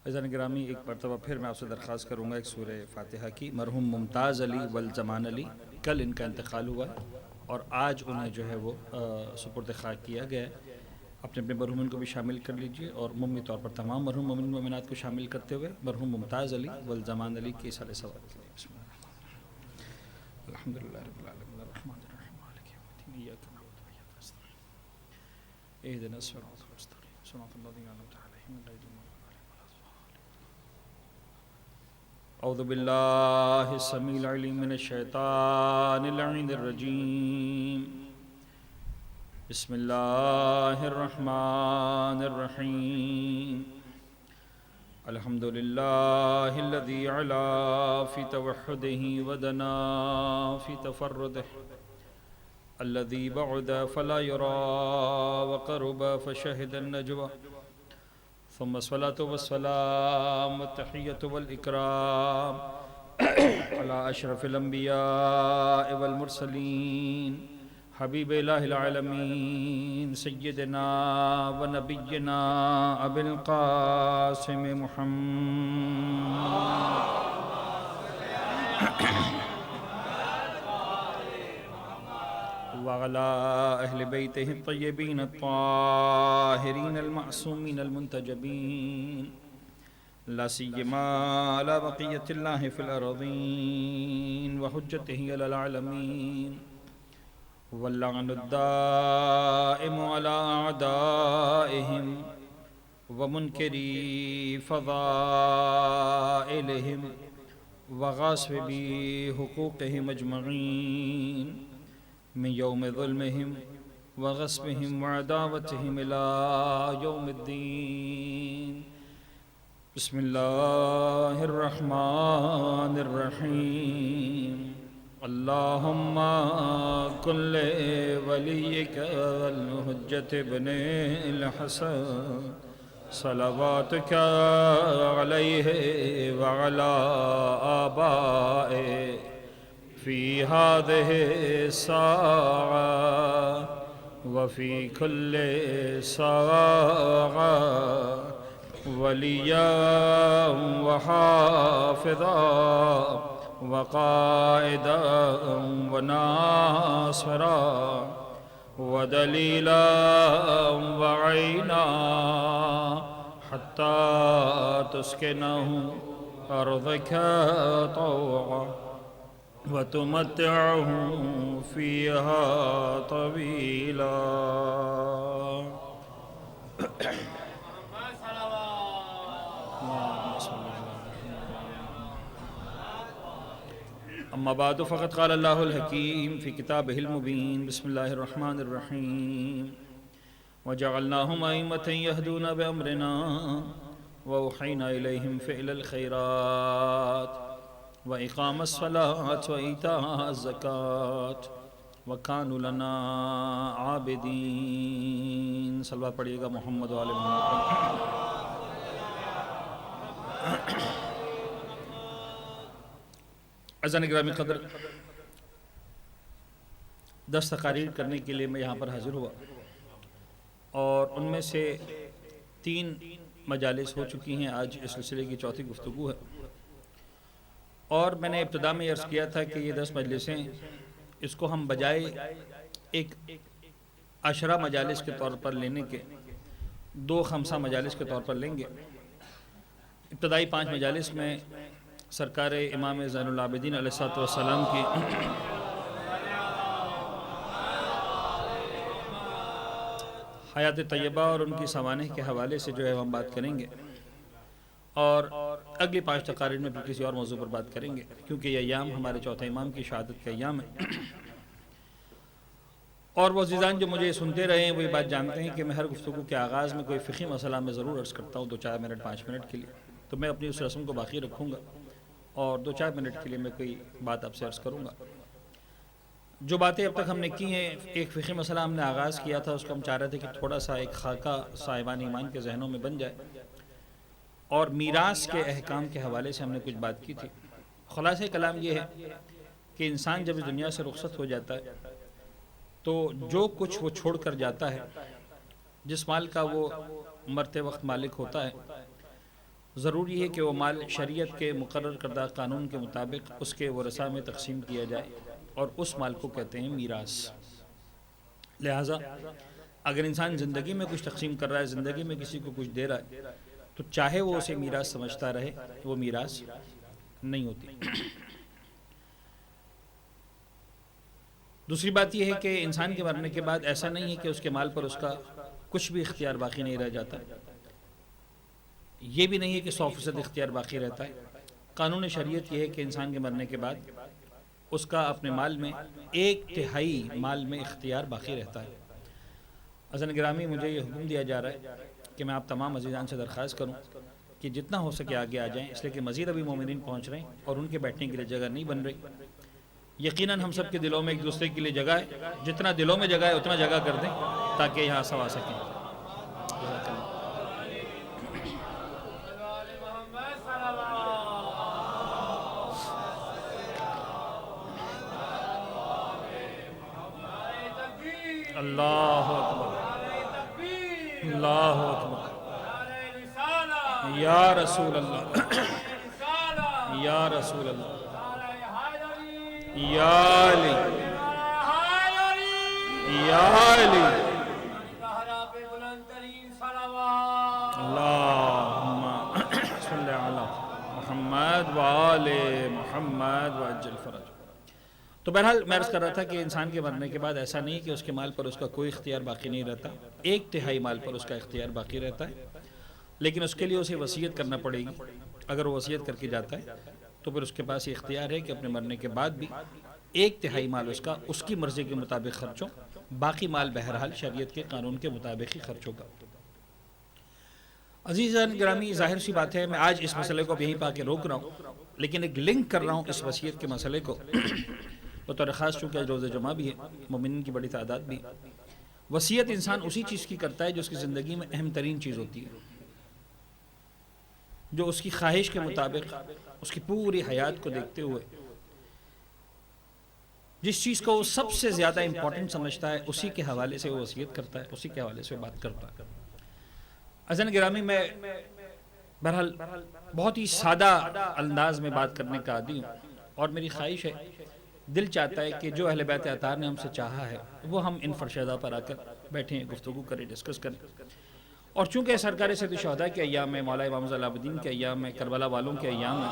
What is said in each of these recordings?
عزیزان گرامی، ایک مرتبہ پھر میں آپ سے درخواست کروں گا ایک سورہ فاتحہ کی۔ مرحوم ممتاز علی والزمان علی، کل ان کا انتقال ہوا ہے اور آج انہیں جو ہے وہ سپرد خاک کیا گیا ہے۔ اپنے اپنے مرحومین کو بھی شامل کر لیجئے اور عمومی طور پر تمام مرحوم مومن مومنات کو شامل کرتے ہوئے مرحوم ممتاز علی والزمان علی کی اصالِ ثواب کے لیے بسم اللہ الحمدللہ رب العالمین الرحمن الرحیم مالک یوم الدین ایاک نعبد و ایاک نستعین اهدنا الصراط المستقیم صراط الذین انعمت علیہم غیر المغضوب علیہم ولا الضالین۔ اعوذ باللہ السمیع العلیم من الشیطان اللعین الرجیم، بسم اللہ الرحمن الرحیم۔ الحمد للہ الذی علا فی توحدہ ودنا فی تفردہ، الذي بعد فلا يرى وقرب فشهد النجوى، ثم الصلاة والسلام والتحية والإكرام على أشرف الأنبياء والمرسلين حبيب إله العالمين سيدنا ونبينا أبي القاسم محمد وعلى أهل بيته الطيبين الطاهرين المعصومين المنتجبين، لا سيما على بقية الله في الأرضين وحجته على العالمين، واللعن الدائم على أعدائهم ومنكري فضائلهم وغاصبي حقوقهم أجمعين من يوم ظلمهم وغصبهم وعداوتهم إلى يوم الدين۔ بسم الله الرحمن الرحيم۔ اللهم كن لوليك الحجة ابن الحسن صلواتك عليه وعلى آبائه في هذه الساعة وفي كل ساعة وليا وحافظا وقائدا وناصرا ودليلا وعينا حتى تسكنه أرضك طوعا وتمتعه فيها طويلا۔ اما بعد فقد قال اللہ الحکیم فی کتابہ المبین، بسم اللہ الرحمن الرحیم۔ وجعلناہم ائمة یہدون بامرنا واوحینا الیہم فعل الخیرات وإقام الصلاة وإيتاء الزکاة وكانوا لنا عابدین۔ صلوات پڑھیے گا محمد و آل محمد۔ عزیزان گرامی قدر، 10 تقاریر کرنے کے لیے میں یہاں پر حاضر ہوا اور ان میں سے 3 مجالس ہو چکی ہیں۔ آج اس سلسلے کی 4تھی گفتگو ہے اور میں نے ابتدا میں عرض کیا تھا کہ یہ 10 مجلسیں اس کو ہم بجائے ایک 10 مجالس کے طور پر لینے کے 2 5 مجالس کے طور پر لیں گے۔ ابتدائی 5 مجالس میں سرکار امام زین العابدین علیہ السلام کی حیات طیبہ اور ان کی سوانح کے حوالے سے جو ہے ہم بات کریں گے، اور اگلی 5 تقاریر میں پھر کسی اور موضوع پر بات کریں گے، کیونکہ یہ ایام ہمارے چوتھے امام کی شہادت کے ایام ہیں۔ اور وہ عزیزان جو مجھے سنتے رہے ہیں وہ یہ بات جانتے ہیں کہ میں ہر گفتگو کے آغاز میں کوئی فقہی مسئلہ میں ضرور عرض کرتا ہوں 2-4 منٹ 5 منٹ کے لیے، تو میں اپنی اس رسم کو باقی رکھوں گا اور 2-4 منٹ کے لیے میں کوئی بات آپ سے عرض کروں گا۔ جو باتیں اب تک ہم نے کی ہیں، ایک فقہی مسئلہ ہم نے آغاز کیا تھا، اس کو ہم چاہ رہے تھے کہ تھوڑا سا ایک خاکہ صاحبان ایمان کے ذہنوں میں بن جائے، اور میراث کے احکام کے حوالے سے ہم نے کچھ بات کی تھی۔ خلاصہ کلام یہ ہے کہ انسان جب اس دنیا سے رخصت ہو جاتا ہے تو جو کچھ وہ چھوڑ کر جاتا ہے، جس مال کا وہ مرتے وقت مالک ہوتا ہے، ضروری ہے کہ وہ مال شریعت کے مقرر کردہ قانون کے مطابق اس کے ورثاء میں تقسیم کیا جائے، اور اس مال کو کہتے ہیں میراث۔ لہٰذا اگر انسان زندگی میں کچھ تقسیم کر رہا ہے، زندگی میں کسی کو کچھ دے رہا ہے، تو چاہے وہ اسے میراث سمجھتا رہے، وہ میراث نہیں ہوتی۔ دوسری بات یہ ہے کہ انسان کے مرنے کے بعد ایسا نہیں ہے کہ اس کے مال پر اس کا کچھ بھی اختیار باقی نہیں رہ جاتا، یہ بھی نہیں ہے کہ 100% اختیار باقی رہتا ہے۔ قانون شریعت یہ ہے کہ انسان کے مرنے کے بعد اس کا اپنے مال میں 1/3 مال میں اختیار باقی رہتا ہے۔ عزیزان گرامی، مجھے یہ حکم دیا جا رہا ہے کہ میں آپ تمام عزیزان سے درخواست کروں کہ جتنا ہو سکے آگے آ جائیں، اس لیے کہ مزید ابھی مومنین پہنچ رہے ہیں اور ان کے بیٹھنے کے لیے جگہ نہیں بن رہی۔ یقیناً ہم سب کے دلوں میں ایک دوسرے کے لیے جگہ ہے، جتنا دلوں میں جگہ ہے اتنا جگہ کر دیں تاکہ یہاں سب آ سکیں۔ جزاک اللہ۔ اللہ اکبر، اللہ اکبر، یا رسول اللہ، یا رسول اللہ، یا علی، یا علی، اللہم صلی علی محمد وآل محمد وعجل فرج۔ تو بہرحال میں عرض کر رہا تھا کہ انسان کے مرنے کے بعد ایسا نہیں کہ اس کے مال پر اس کا کوئی اختیار باقی نہیں رہتا، 1/3 مال پر اس کا اختیار باقی رہتا ہے، لیکن اس کے لیے اسے وصیت کرنا پڑے گی۔ اگر وہ وصیت کر کے جاتا ہے تو پھر اس کے پاس یہ اختیار ہے کہ اپنے مرنے کے بعد بھی 1/3 مال اس کی مرضی کے مطابق خرچ ہو، باقی مال بہرحال شریعت کے قانون کے مطابق ہی خرچ ہوگا۔ عزیزان گرامی، ظاہر سی بات ہے میں آج اس مسئلے کو یہیں پا کے روک رہا ہوں، لیکن ایک لنک کر رہا ہوں اس وصیت کے مسئلے کو بطور خاص، چونکہ آج روز جمعہ بھی ہے، مومنین کی بڑی تعداد بھی ہے۔ وصیت انسان اسی چیز کی کرتا ہے جو اس کی زندگی میں اہم ترین چیز ہوتی ہے، جو اس کی خواہش کے مطابق اس کی پوری حیات کو دیکھتے ہوئے جس چیز کو وہ سب سے زیادہ امپورٹنٹ سمجھتا ہے اسی کے حوالے سے وہ وصیت کرتا ہے، اسی کے حوالے سے بات کرتا ہے۔ عزیزان گرامی، میں بہرحال بہت ہی سادہ انداز میں بات کرنے کا عادی ہوں، اور میری خواہش ہے، دل چاہتا ہے کہ جو اہل بیت اطہار نے ہم سے چاہا ہے وہ ہم ان فرشدہ پر آ کر بیٹھیں، گفتگو کریں، ڈسکس کریں۔ اور چونکہ سرکار سید الشہداء کے ایام میں، مولا امام زین العابدین کے ایام میں، کربلا والوں کے ایام میں،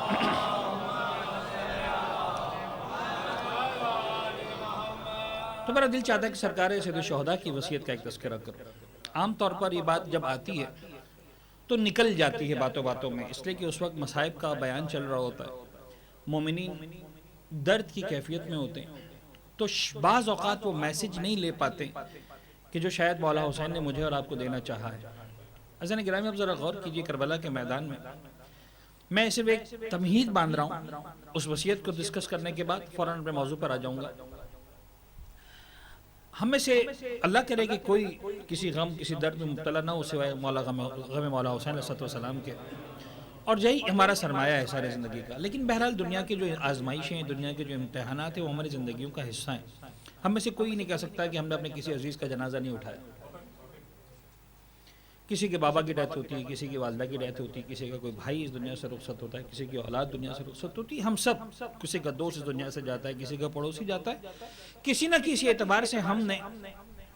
تو میرا دل چاہتا ہے کہ سرکار سید الشہداء کی وصیت کا ایک تذکرہ کروں۔ عام طور پر یہ بات جب آتی ہے تو نکل جاتی ہے باتوں باتوں میں، اس لیے کہ اس وقت مصائب کا بیان چل رہا ہوتا ہے، مومنین درد کی کیفیت میں ہوتے ہیں، تو بعض اوقات وہ میسج نہیں لے پاتے کہ جو شاید مولا حسین نے مجھے اور آپ کو دینا چاہا ہے۔ عزیزان گرامی، اب ذرا غور کیجئے، کربلا کے میدان میں میں صرف ایک تمہید باندھ رہا ہوں، اس وصیت کو ڈسکس کرنے کے بعد فوراً اپنے موضوع پر آ جاؤں گا۔ ہم میں سے اللہ کرے کہ کوئی کسی غم، کسی درد میں مبتلا نہ ہو سوائے غم مولا حسین علیہ السلام کے، اور یہی ہمارا سرمایہ ہے سارے زندگی کا۔ لیکن بہرحال دنیا کی جو آزمائشیں ہیں، دنیا کے جو امتحانات ہیں، وہ ہماری زندگیوں کا حصہ ہیں۔ ہم میں سے کوئی نہیں کہہ سکتا کہ ہم نے اپنے کسی عزیز کا جنازہ نہیں اٹھایا۔ کسی کے بابا کی ڈیتھ ہوتی ہے، کسی کی والدہ کی ڈیتھ ہوتی ہے، کسی کا کوئی بھائی اس دنیا سے رخصت ہوتا ہے، کسی کی اولاد دنیا سے رخصت ہوتی ہے، ہم سب، کسی کا دوست اس دنیا سے جاتا ہے، کسی کا پڑوسی جاتا ہے، کسی نہ کسی اعتبار سے ہم نے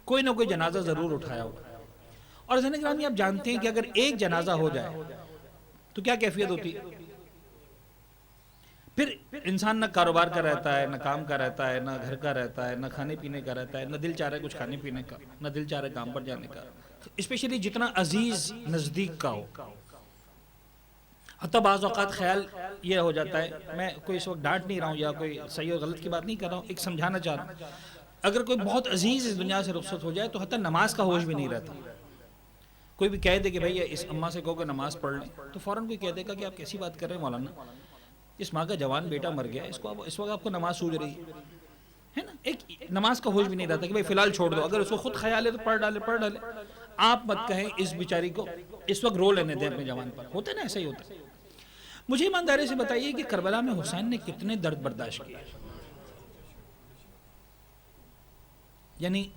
کوئی نہ کوئی جنازہ ضرور اٹھایا ہوگا۔ اور عزیزان گرامی، آپ جانتے ہیں کہ اگر ایک جنازہ ہو جائے تو کیا کیفیت ہوتی ہے؟ پھر انسان نہ کاروبار کا رہتا ہے، نہ کام کا رہتا ہے، نہ گھر کا رہتا ہے، نہ کھانے پینے کا رہتا ہے، نہ دل چاہ رہا ہے کچھ کھانے پینے کا، نہ دل چاہ رہا ہے کام پر جانے کا، اسپیشلی جتنا عزیز نزدیک کا ہو۔ حتیٰ بعض اوقات خیال یہ ہو جاتا ہے، میں کوئی اس وقت ڈانٹ نہیں رہا ہوں یا کوئی صحیح اور غلط کی بات نہیں کر رہا ہوں، ایک سمجھانا چاہ رہا ہوں، اگر کوئی بہت عزیز اس دنیا سے رخصت ہو جائے تو حتیٰ نماز کا ہوش بھی نہیں رہتا۔ کوئی بھی کہہ دے کہ بھئی اس اماں سے کہو کہ نماز پڑھ لیں، تو فوراً کوئی کہہ دے گا کہ آپ کیسی بات کر رہے ہیں مولانا، اس ماں کا جوان بیٹا مر گیا، اس وقت آپ کو نماز سوج رہی ہے نا، ایک نماز کا ہوش بھی نہیں رہتا کہ بھئی فی الحال چھوڑ دو، اگر اس کو خود خیال ہے تو پڑھ ڈالے۔ آپ مت کہیں اس بیچاری کو اس وقت رو لینے دیں اپنے جوان پر، ہوتا ہے نا، ایسا ہی ہوتا ہے۔ مجھے ایمانداری سے بتائیے کہ کربلا میں حسین نے کتنے درد برداشت کیے، یعنی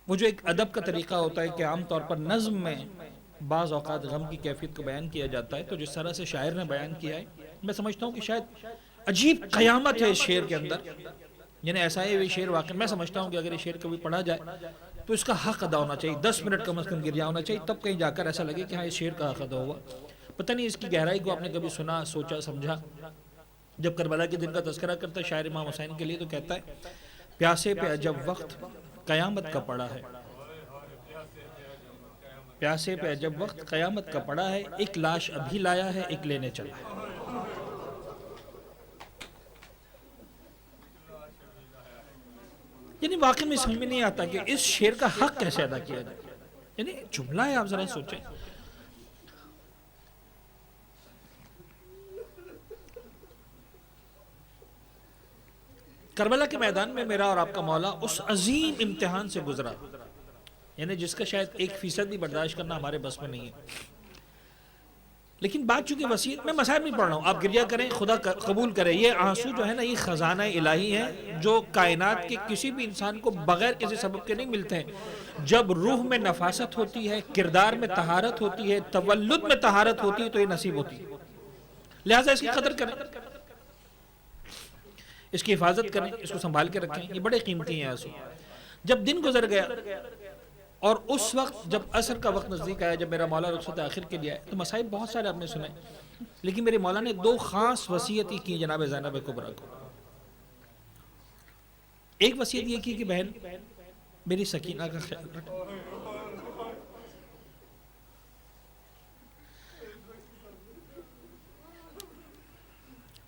وہ جو ایک ادب کا طریقہ ہوتا ہے کہ عام طور پر نظم میں بعض اوقات غم کی کیفیت کو بیان کیا جاتا ہے، تو جس طرح سے شاعر نے بیان کیا ہے، میں سمجھتا ہوں کہ شاید عجیب قیامت ہے اس شعر کے اندر. یعنی ایسا ہے یہ شعر واقعی میں سمجھتا ہوں کہ اگر یہ شعر کبھی پڑھا جائے تو اس کا حق ادا ہونا چاہیے، 10 منٹ کم از کم گریا ہونا چاہیے، تب کہیں جا کر ایسا لگے کہ ہاں اس شعر کا حق ادا ہوا. پتہ نہیں اس کی گہرائی کو آپ نے کبھی سنا، سوچا، سمجھا؟ جب کربلا کے دن کا تذکرہ کرتا ہے شاعر امام حسین کے لیے تو کہتا ہے پیاسے پہ عجب وقت قیامت کا پڑا ہے، پیاسے پہ عجب وقت قیامت کا پڑا ہے، ایک لاش ابھی لایا ہے ایک لینے چلا ہے. یعنی واقعی میں سمجھ میں نہیں آتا کہ اس شعر کا حق کیسے ادا کیا جائے. یعنی جملہ ہے، آپ ذرا سوچیں. کربلا کے میدان میں میرا اور آپ کا مولا اس عظیم امتحان سے گزرا، یعنی جس کا شاید 1% بھی برداشت کرنا ہمارے بس میں نہیں ہے. لیکن بات چونکہ وسیعت، میں مسائل نہیں پڑھ رہا ہوں، آپ گریا کریں، خدا قبول کرے. یہ آنسو جو ہے نا، یہ خزانہ الہی ہے جو کائنات کے کسی بھی انسان کو بغیر کسی سبب کے نہیں ملتے ہیں. جب روح میں نفاست ہوتی ہے، کردار میں طہارت ہوتی ہے، تولد میں طہارت ہوتی ہے، تو یہ نصیب ہوتی ہے. لہٰذا اس کی قدر کریں، اس کی حفاظت کریں، اس کو سنبھال کے رکھیں. یہ بڑے قیمتی ہیں آنسو. جب دن گزر گیا اور اس وقت جب عصر کا وقت نزدیک آیا، جب میرا مولا رخصت آخر کے لیے آیا، تو مسائل بہت سارے آپ نے سنے، لیکن میرے مولا نے 2 خاص وصیتیں کی جناب زینب کبریٰ کو. ایک وصیت یہ کی کہ بہن میری سکینہ کا خیال رکھ.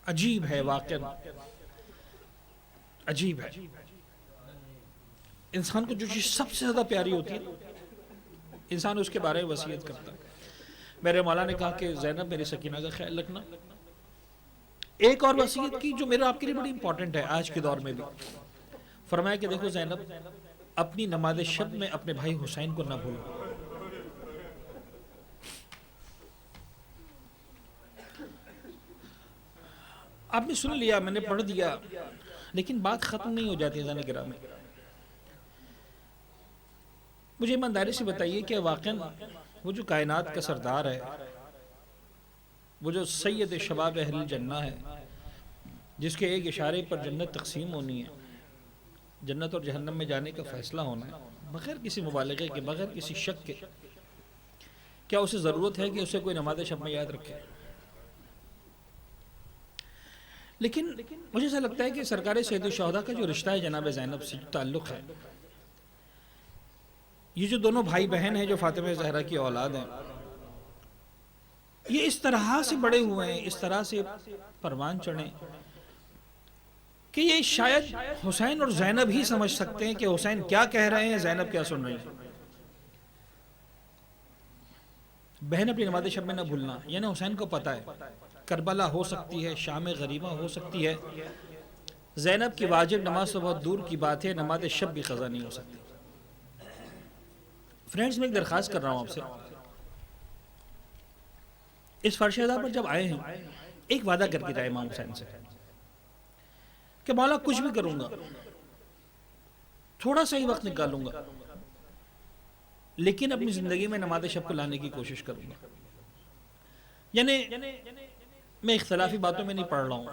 عجیب ہے واقعا، عجیب ہے. انسان کو جو چیز سب سے زیادہ پیاری ہوتی ہے انسان اس کے بارے میں وصیت کرتا ہے. میرے مولا نے کہا کہ زینب میری سکینہ کا خیال رکھنا. ایک اور وصیت کی جو میرے آپ کے لیے بڑی امپورٹنٹ ہے آج کے دور میں بھی. فرمایا کہ دیکھو زینب، اپنی نماز شب میں اپنے بھائی حسین کو نہ بھولو. آپ نے سن لیا، میں نے پڑھ دیا، لیکن بات ختم نہیں ہو جاتی زن گرامی. مجھے ایمانداری سے بتائیے کہ واقعاً وہ جو کائنات کا سردار ہے، وہ جو سید شباب اہل الجنہ ہے، جس کے ایک اشارے پر جنت تقسیم ہونی ہے، جنت اور جہنم میں جانے کا فیصلہ ہونا ہے، بغیر کسی مبالغے کے، بغیر کسی شک کے، کیا اسے ضرورت ہے کہ اسے کوئی نماز شب میں یاد رکھے؟ لیکن مجھے ایسا لگتا ہے کہ سرکار سید الشہداء کا جو رشتہ ہے جناب زینب سے جو تعلق ہے، یہ جو دونوں بھائی بہن ہیں جو فاطمہ زہرا کی اولاد ہیں، یہ اس طرح سے بڑے ہوئے ہیں، اس طرح سے پروان چڑھیں کہ یہ شاید حسین اور زینب ہی سمجھ سکتے ہیں کہ حسین کیا کہہ رہے ہیں، زینب کیا سن رہی ہیں. بہن اپنی نماز شب میں نہ بھولنا، یعنی حسین کو پتہ ہے کربلا ہو سکتی ہے، شام غریبہ ہو سکتی ہے، زینب کی واجب نماز تو بہت دور کی بات ہے، نماز شب بھی قضا نہیں ہو سکتی. فرینڈز میں ایک درخواست کر رہا ہوں آپ سے، اس فرش ادا پر جب آئے ہیں ایک وعدہ کر کے جائے امام حسین سے کہ مولا کچھ بھی کروں گا، تھوڑا سا ہی وقت نکالوں گا، لیکن اپنی زندگی میں نماز شب کو لانے کی کوشش کروں گا. یعنی میں اختلافی باتوں میں نہیں پڑھ رہا ہوں،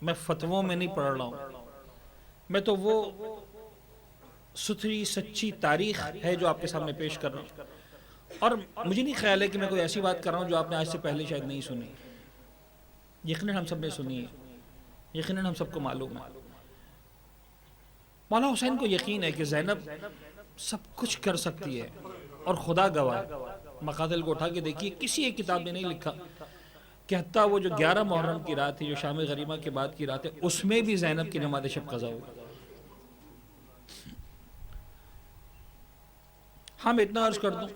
میں فتووں میں نہیں پڑھ رہا ہوں، میں تو وہ ستھری سچی تاریخ ہے جو آپ کے سامنے پیش کر رہا ہوں. اور مجھے نہیں خیال ہے کہ میں کوئی ایسی بات کر رہا ہوں جو آپ نے آج سے پہلے شاید نہیں سنی. یقیناً ہم سب نے سنی ہے، یقیناً ہم سب کو معلوم ہے. مولا حسین کو یقین ہے کہ زینب سب کچھ کر سکتی ہے، اور خدا گواہ مقاتل کو اٹھا کے دیکھیے کسی ایک کتاب نے نہیں لکھا کہ حتیٰ وہ جو 11 محرم کی رات تھی، جو شام غریبہ کے بعد کی رات ہے، اس میں بھی زینب کی نماز شب قضا ہوگا. ہاں میں اتنا عرض کر دوں،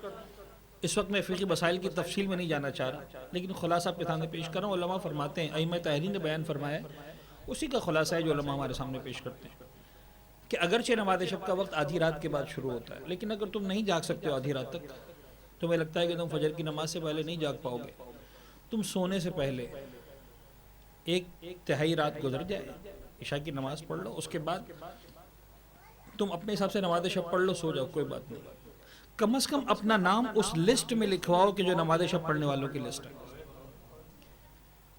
اس وقت میں فقہی مسائل کی تفصیل میں نہیں جانا چاہ رہا، لیکن خلاصہ آپ کے سامنے پیش کر رہا ہوں. علماء فرماتے ہیں، ائمہ تحریر نے بیان فرمایا ہے، اسی کا خلاصہ ہے جو علماء ہمارے سامنے پیش کرتے ہیں کہ اگرچہ نماز شب کا وقت آدھی رات کے بعد شروع ہوتا ہے، لیکن اگر تم نہیں جاگ سکتے ہو آدھی رات تک، تمہیں لگتا ہے کہ تم فجر کی نماز سے پہلے نہیں جاگ پاؤ گے، تم سونے سے پہلے 1/3 رات گزر جائے، عشاء کی نماز پڑھ لو، اس کے بعد تم اپنے حساب سے نماز شب پڑھ لو، سو جاؤ، کوئی بات نہیں. کم از کم اپنا نام اس لسٹ میں لکھواؤ کہ جو نماز شب پڑھنے والوں کی لسٹ ہے،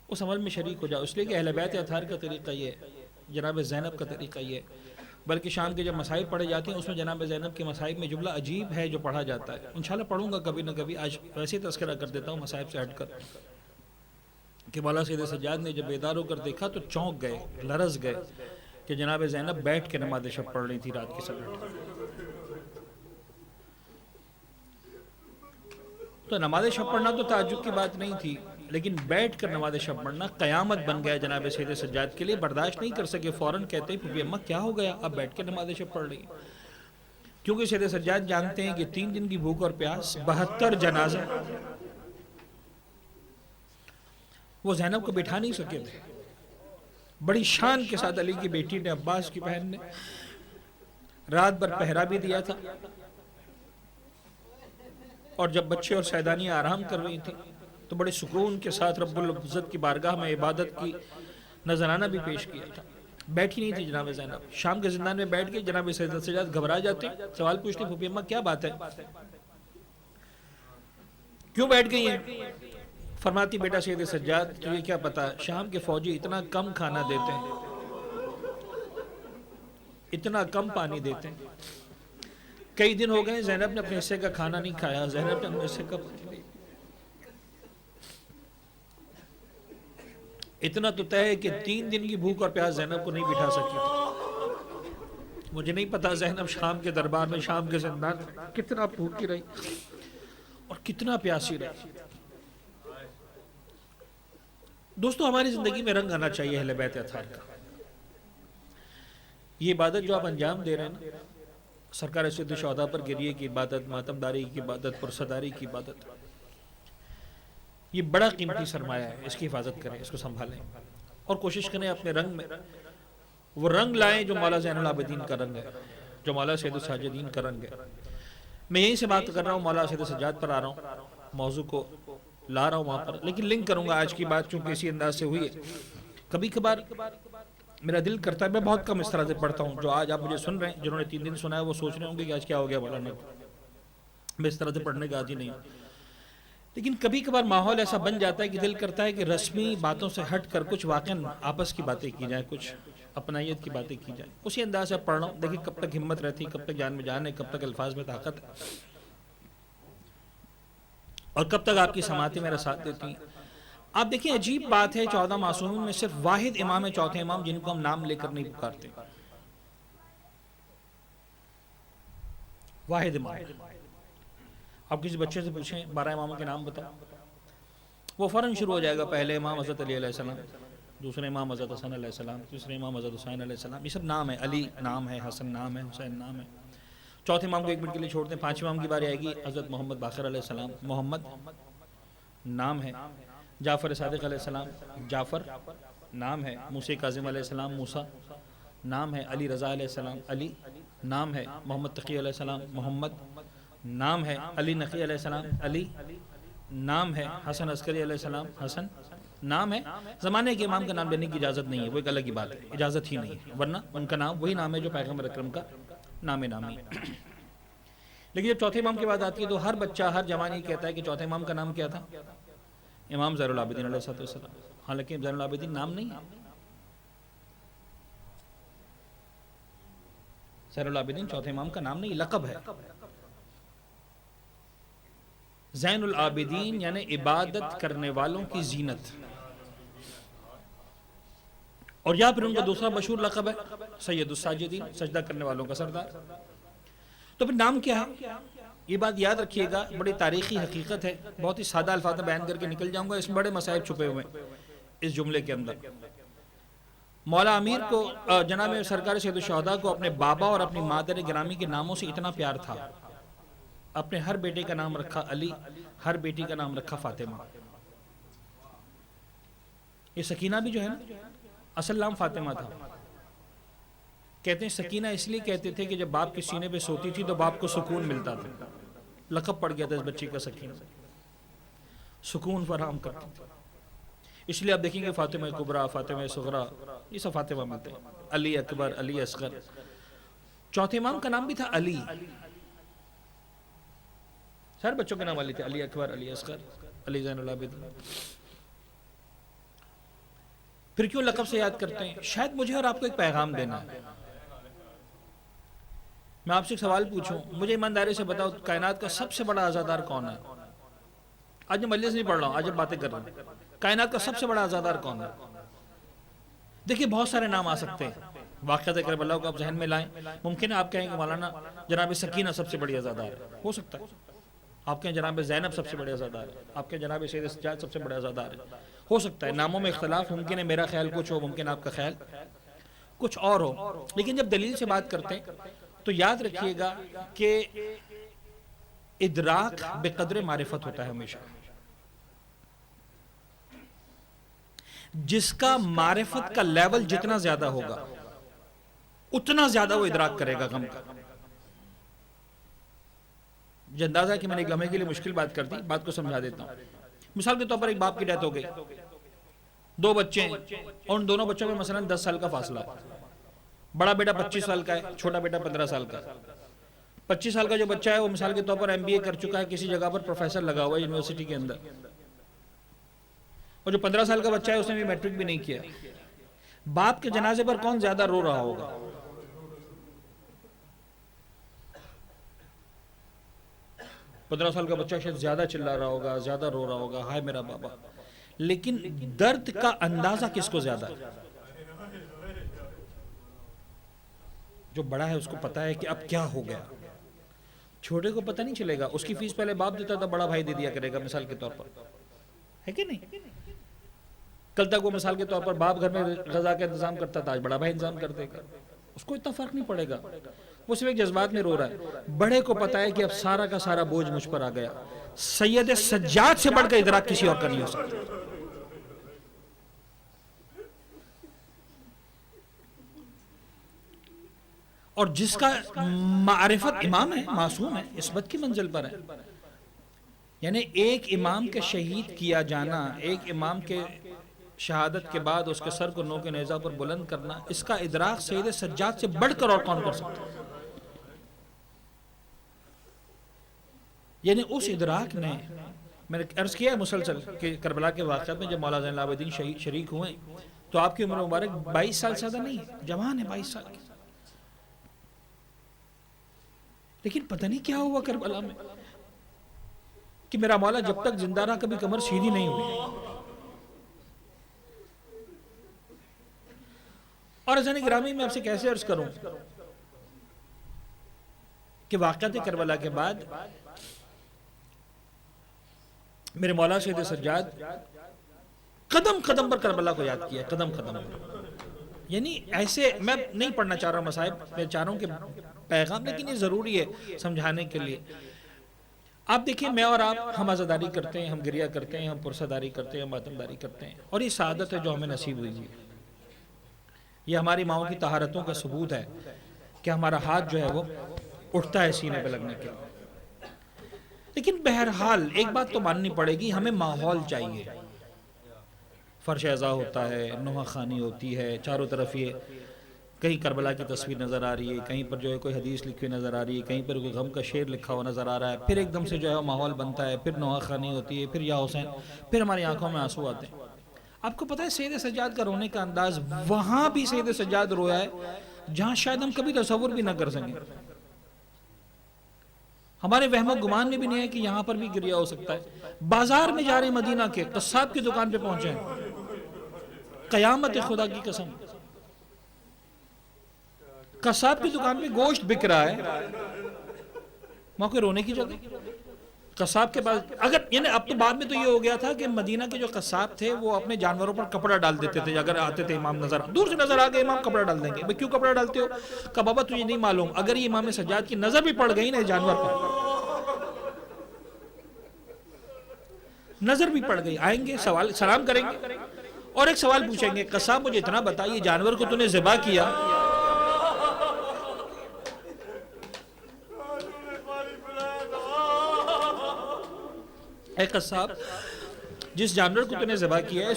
اس عمل میں شریک ہو جاؤ. اس لیے کہ اہل بیت اطہار کا طریقہ یہ ہے، جناب زینب کا طریقہ یہ ہے. بلکہ شام کے جب مصائب پڑھے جاتے ہیں اس میں جناب زینب کے مصائب میں جملہ عجیب ہے جو پڑھا جاتا ہے. انشاءاللہ پڑھوں گا کبھی نہ کبھی، آج ویسے ہی تذکرہ کر دیتا ہوں مصائب سے ہٹ کر، کہ مولا سید سجاد نے جب بیدار ہو کر دیکھا تو چونک گئے، لرز گئے کہ جناب زینب بیٹھ کے نماز شب پڑھ رہی تھی رات کے سمیت. تو نماز شب پڑھنا تو تعجب کی بات نہیں تھی، لیکن بیٹھ کر نماز شب پڑھنا قیامت بن گیا جناب سید سجاد کے لیے. برداشت نہیں کر سکے، فوراً کہتے ہیں پھوپھی اماں کیا ہو گیا، اب بیٹھ کے نماز شب پڑھ رہی. کیونکہ سید سجاد جانتے ہیں کہ 3 دن کی بھوک اور پیاس، 72 جنازہ، وہ زینب کو بٹھا نہیں سکے تھے. بڑی شان کے ساتھ علی کی بیٹی نے، عباس کی بہن نے رات بھر پہرا بھی دیا تھا، اور جب بچے اور سیدانی آرام کر رہی تھی تو بڑے سکون کے ساتھ رب العزت کی بارگاہ میں عبادت کی نذرانہ بھی پیش کیا تھا. بیٹھی نہیں تھی جناب زینب. شام کے زندان میں بیٹھ کے جناب سید سجاد گھبرا جاتے، سوال پوچھتے پھوپھی اماں کیا بات ہے، کیوں بیٹھ گئی ہیں؟ فرماتی بیٹا سید سجاد تجھے کیا پتا، شام کے فوجی اتنا کم کھانا دیتے ہیں، اتنا کم پانی دیتے ہیں. کئی دن ہو گئے زینب نے اپنے حصے کا کھانا نہیں کھایا، زینب نے اپنے حصے کا پانی نہیں. اتنا تو طے ہے کہ 3 دن کی بھوک اور پیاس زینب کو نہیں بٹھا سکی تھی. مجھے نہیں پتا زینب شام کے دربار میں، شام کے زندان میں کتنا بھوکی رہی اور کتنا پیاسی رہی. دوستو ہماری زندگی میں رنگ آنا چاہیے اہل بیت اطہار کا. یہ عبادت جو آپ انجام دے رہے ہیں، سرکار سید الشہداء پر گریے کی عبادت، ماتمداری کی عبادت، پرسداری کی عبادت، یہ بڑا قیمتی سرمایہ ہے. اس کی حفاظت کریں، اس کو سنبھالیں، اور کوشش کریں اپنے رنگ میں وہ رنگ لائیں جو مولا زین العابدین کا رنگ ہے، جو مولا سید الساجدین کا رنگ ہے. میں یہیں سے بات کر رہا ہوں، مولا سید سجاد پر آ رہا ہوں، موضوع کو لا رہا ہوں وہاں پر، لیکن لنک کروں گا آج کی بات چونکہ اسی انداز سے ہوئی ہے. کبھی کبھار میرا دل کرتا ہے، میں بہت کم اس طرح سے پڑھتا ہوں، جو آج آپ مجھے سن رہے ہیں، جنہوں نے 3 دن سنا ہے وہ سوچ رہے ہوں گے کہ آج کیا ہو گیا مولانا، میں اس طرح سے پڑھنے کا عادی نہیں ہوں. لیکن کبھی کبھار ماحول ایسا بن جاتا ہے کہ دل کرتا ہے کہ رسمی باتوں سے ہٹ کر کچھ واقعاً آپس کی باتیں کی جائیں، کچھ اپنائیت کی باتیں کی جائیں. اسی انداز سے پڑھ رہا ہوں، دیکھیں کب تک ہمت رہتی، کب تک جان میں جان ہے، کب تک الفاظ میں طاقت ہے، اور کب تک آپ کی سماعتیں میرا ساتھ دیتی ہیں. آپ دیکھیں عجیب بات ہے، 14 معصومین میں صرف واحد امام ہے، چوتھے امام، جن کو ہم نام لے کر نہیں پکارتے. واحد امام. آپ کسی بچے سے پوچھیں 12 اماموں کے نام بتاؤ، وہ فوراً شروع ہو جائے گا. پہلے امام حضرت علی علیہ السلام، دوسرے امام حضرت حسن علیہ السلام، تیسرے امام حضرت حسین علیہ السلام. یہ سب نام ہے، علی نام ہے، حسن نام ہے، حسین نام ہے. چوتھے امام کو 1 منٹ کے لیے چھوڑتے ہیں. 5ویں امام کی باری آئے گی، حضرت محمد باقر علیہ السلام، محمد نام ہے. جعفر صادق علیہ السلام، جعفر نام ہے. موسیٰ کاظم علیہ السلام، موسیٰ نام ہے. علی رضا علیہ السلام، علی نام ہے. محمد تقی علیہ السلام، محمد نام ہے. علی نقی علیہ السلام، علی نام ہے. حسن عسکری علیہ السلام، حسن نام ہے. زمانے کے امام کا نام لینے کی اجازت نہیں ہے، وہ ایک الگ ہی بات ہے، اجازت ہی نہیں ہے، ورنہ ان کا نام وہی نام ہے جو پیغمبر اکرم کا نام نامی ہے. لیکن جب چوتھے امام کی بات آتی ہے تو ہر بچہ، ہر جوان یہ کہتا ہے کہ چوتھے امام کا نام کیا تھا؟ امام زین العابدین علیہ السلام. حالانکہ زین العابدین نام نہیں ہے، زین العابدین چوتھے امام کا نام نہیں، لقب ہے. زین العابدین یعنی عبادت کرنے والوں کی زینت، اور یا پھر ان کا دوسرا مشہور لقب ہے سید الساجدین، سجدہ کرنے والوں کا سردار. تو پھر نام کیا ہے؟ یہ بات یاد رکھیے گا، بڑی تاریخی حقیقت ہے. بہت ہی سادہ الفاظ میں بیان کر کے نکل جاؤں گا، اس میں بڑے مسائل چھپے ہوئے ہیں اس جملے کے اندر. مولا امیر کو، جناب سرکار سید الشہداء کو اپنے بابا اور اپنی مادر گرامی کے ناموں سے اتنا پیار تھا، اپنے ہر بیٹے کا نام رکھا علی، ہر بیٹی کا نام رکھا فاطمہ. یہ سکینہ بھی جو ہے نا، اصل نام فاطمہ تھا. کہتے ہیں سکینہ اس لیے کہتے تھے کہ جب باپ کے سینے پہ سوتی تھی تو باپ کو سکون ملتا تھا، لقب پڑ گیا تھا اس بچی کا سکینہ، سکون فراہم کرتی تھی. اس لیے آپ دیکھیں گے فاطمہ کبریٰ، فاطمہ صغریٰ، یہ سب فاطمہ ملتے ہیں. علی اکبر، علی اصغر. چوتھے امام کا نام بھی تھا علی. سارے بچوں کے نام علی تھے، علی اکبر، علی اصغر، علی زین العابدین. پھر کیوں لقب سے یاد کرتے ہیں؟ شاید مجھے اور آپ کو ایک پیغام دینا ہے. میں آپ سے ایک سوال پوچھوں، مجھے ایمانداری سے بتاؤ کائنات کا سب سے بڑا عزادار کون ہے؟ آج میں مجلس نہیں پڑھ رہا ہوں، آج میں باتیں کر رہا ہوں. کائنات کا سب سے بڑا عزادار کون ہے؟ دیکھیں بہت سارے نام آ سکتے ہیں. واقعات کربلا کو آپ ذہن میں لائیں. ممکن ہے آپ کہیں کہ مولانا جناب سکینہ سب سے بڑی عزادار ہے، ہو سکتا ہے. آپ کہیں جناب زینب سب سے بڑی عزادار ہے، آپ کہیں جناب سید سجاد سب سے بڑا عزادار ہے، ہو سکتا ہے. ناموں میں اختلاف ممکن ہے، میرا خیال کچھ ہو، ممکن آپ کا خیال کچھ اور ہو. لیکن جب دلیل سے بات کرتے ہیں تو یاد رکھیے گا کہ ادراک بقدر معرفت ہوتا ہے ہمیشہ. جس کا معرفت کا لیول جتنا زیادہ ہوگا اتنا زیادہ وہ ادراک کرے گا غم کا. جو اندازہ ہے کہ میں نے ایک لمحے کے لیے مشکل بات کر دی، بات کو سمجھا دیتا ہوں. مثال کے طور پر ایک باپ کی ڈیتھ ہو گئی، 2 بچے ہیں اور ان دونوں بچوں میں مثلا 10 سال کا فاصلہ ہے. بڑا بیٹا 25 سال کا ہے، چھوٹا بیٹا 15 سال کا ہے. 25 سال کا جو بچہ ہے وہ مثال کے طور پر MBA کر چکا ہے، کسی جگہ پر پروفیسر لگا ہوا ہے یونیورسٹی کے اندر. اور جو 15 سال کا بچہ ہے اس نے بھی میٹرک بھی نہیں کیا. باپ کے جنازے پر کون زیادہ رو رہا ہوگا؟ 15 سال کا بچہ شاید زیادہ چلا رہا ہوگا، زیادہ رو رہا ہوگا، ہائے میرا بابا. لیکن درد کا اندازہ کس کو زیادہ ہے؟ جو بڑا ہے اس کو پتا ہے کہ اب کیا ہو گیا. چھوٹے کو پتہ نہیں چلے گا، اس کی فیس پہلے باپ دیتا تھا، بڑا بھائی دے دیا کرے گا مثال کے طور پر، ہے کہ نہیں؟ کل تک وہ مثال کے طور پر باپ گھر میں غذا کا انتظام کرتا تھا، آج بڑا بھائی انتظام کر دے گا. اس کو اتنا فرق نہیں پڑے گا، وہ صرف ایک جذبات میں رو رہا ہے. بڑے کو پتا ہے کہ اب سارا کا سارا بوجھ مجھ پر آ گیا. سید سجاد سے بڑھ کر ادراک کسی اور کا نہیں ہو سکتا. اور جس کا معرفت امام ہے، معصوم ہے، عصمت کی منزل پر ہے. یعنی ایک امام کے شہید کیا جانا، ایک امام کے شہادت کے بعد اس کے سر کو نو کے نیزہ پر بلند کرنا، اس کا ادراک سید سجاد سے بڑھ کر اور کون کر سکتا ہے؟ یعنی اس ادراک نے، میں نے عرض کیا ہے مسلسل کہ کربلا کے واقعات میں جب مولا زین العابدین شریک ہوئے تو آپ کی عمر مبارک 22 سال سے زیادہ نہیں ہے، جوان ہے 22 سال کی. لیکن پتہ نہیں کیا ہوا کربلا میں کہ میرا مولا جب تک زندہ رہا کبھی کمر سیدھی نہیں ہوئی. اور عزیزان گرامی میں آپ سے کیسے عرض کروں کہ واقعات کربلا کے بعد میرے مولا سید سجاد قدم قدم پر کربلا کو یاد کیا، قدم قدم پر. یعنی ایسے میں نہیں پڑھنا چاہ رہا ہوں مصائب، میں چاہ رہا ہوں کہ پیغام، لیکن یہ ضروری ہے سمجھانے کے لیے. آپ دیکھیں میں اور آپ، ہم عزاداری کرتے ہیں، ہم گریہ کرتے ہیں، ہم پرسداری کرتے ہیں، ہم ماتمداری کرتے ہیں، اور یہ سعادت ہے جو ہمیں نصیب ہوئی ہے. یہ ہماری ماؤں کی طہارتوں کا ثبوت ہے کہ ہمارا ہاتھ جو ہے وہ اٹھتا ہے سینے پہ لگنے کے. لیکن بہرحال ایک بات تو ماننی پڑے گی، ہمیں ماحول چاہیے. فرش اعزا ہوتا ہے، نوحہ خوانی ہوتی ہے، چاروں طرف یہ کہیں کربلا کی تصویر نظر آ رہی ہے، کہیں پر جو ہے کوئی حدیث لکھی ہوئی نظر آ رہی ہے، کہیں پر کوئی غم کا شعر لکھا ہوا نظر آ رہا ہے. پھر ایک دم سے جو ہے ماحول بنتا ہے، پھر نوحہ خوانی ہوتی ہے، پھر یا حسین، پھر ہماری آنکھوں میں آنسو آتے ہیں. آپ کو پتہ ہے سید سجاد کا رونے کا انداز، وہاں بھی سید سجاد رویا ہے جہاں شاید ہم کبھی تصور بھی نہ کر سکیں. ہمارے وہم و گمان میں بھی نہیں ہے کہ یہاں پر بھی گریہ ہو سکتا ہے. بازار میں جا رہے مدینہ کے، قصاب کی دکان پہ پہنچے ہیں، قیامت خدا کی قسم، قصاب کی دکان پہ گوشت بک رہا ہے، وہاں کوئی رونے کی جگہ؟ قصاب کے پاس اگر، یعنی اب تو بعد میں تو یہ ہو گیا تھا کہ مدینہ کے جو قصاب تھے وہ اپنے جانوروں پر کپڑا ڈال دیتے تھے. اگر آتے تھے امام نظر، دور سے نظر آگئے امام کپڑا ڈال دیں گے. بھئی کیوں کپڑا ڈالتے ہو؟ کہ بابا تجھے نہیں معلوم، اگر یہ امام سجاد کی نظر بھی پڑ گئی نا جانور پر، نظر بھی پڑ گئی، آئیں گے سوال سلام کریں گے اور ایک سوال پوچھیں گے، قصاب مجھے اتنا بتا، یہ جانور کو تو نے ذبح کیا، اے قصاب جس جانور کو تو نے ذبح کیا ہے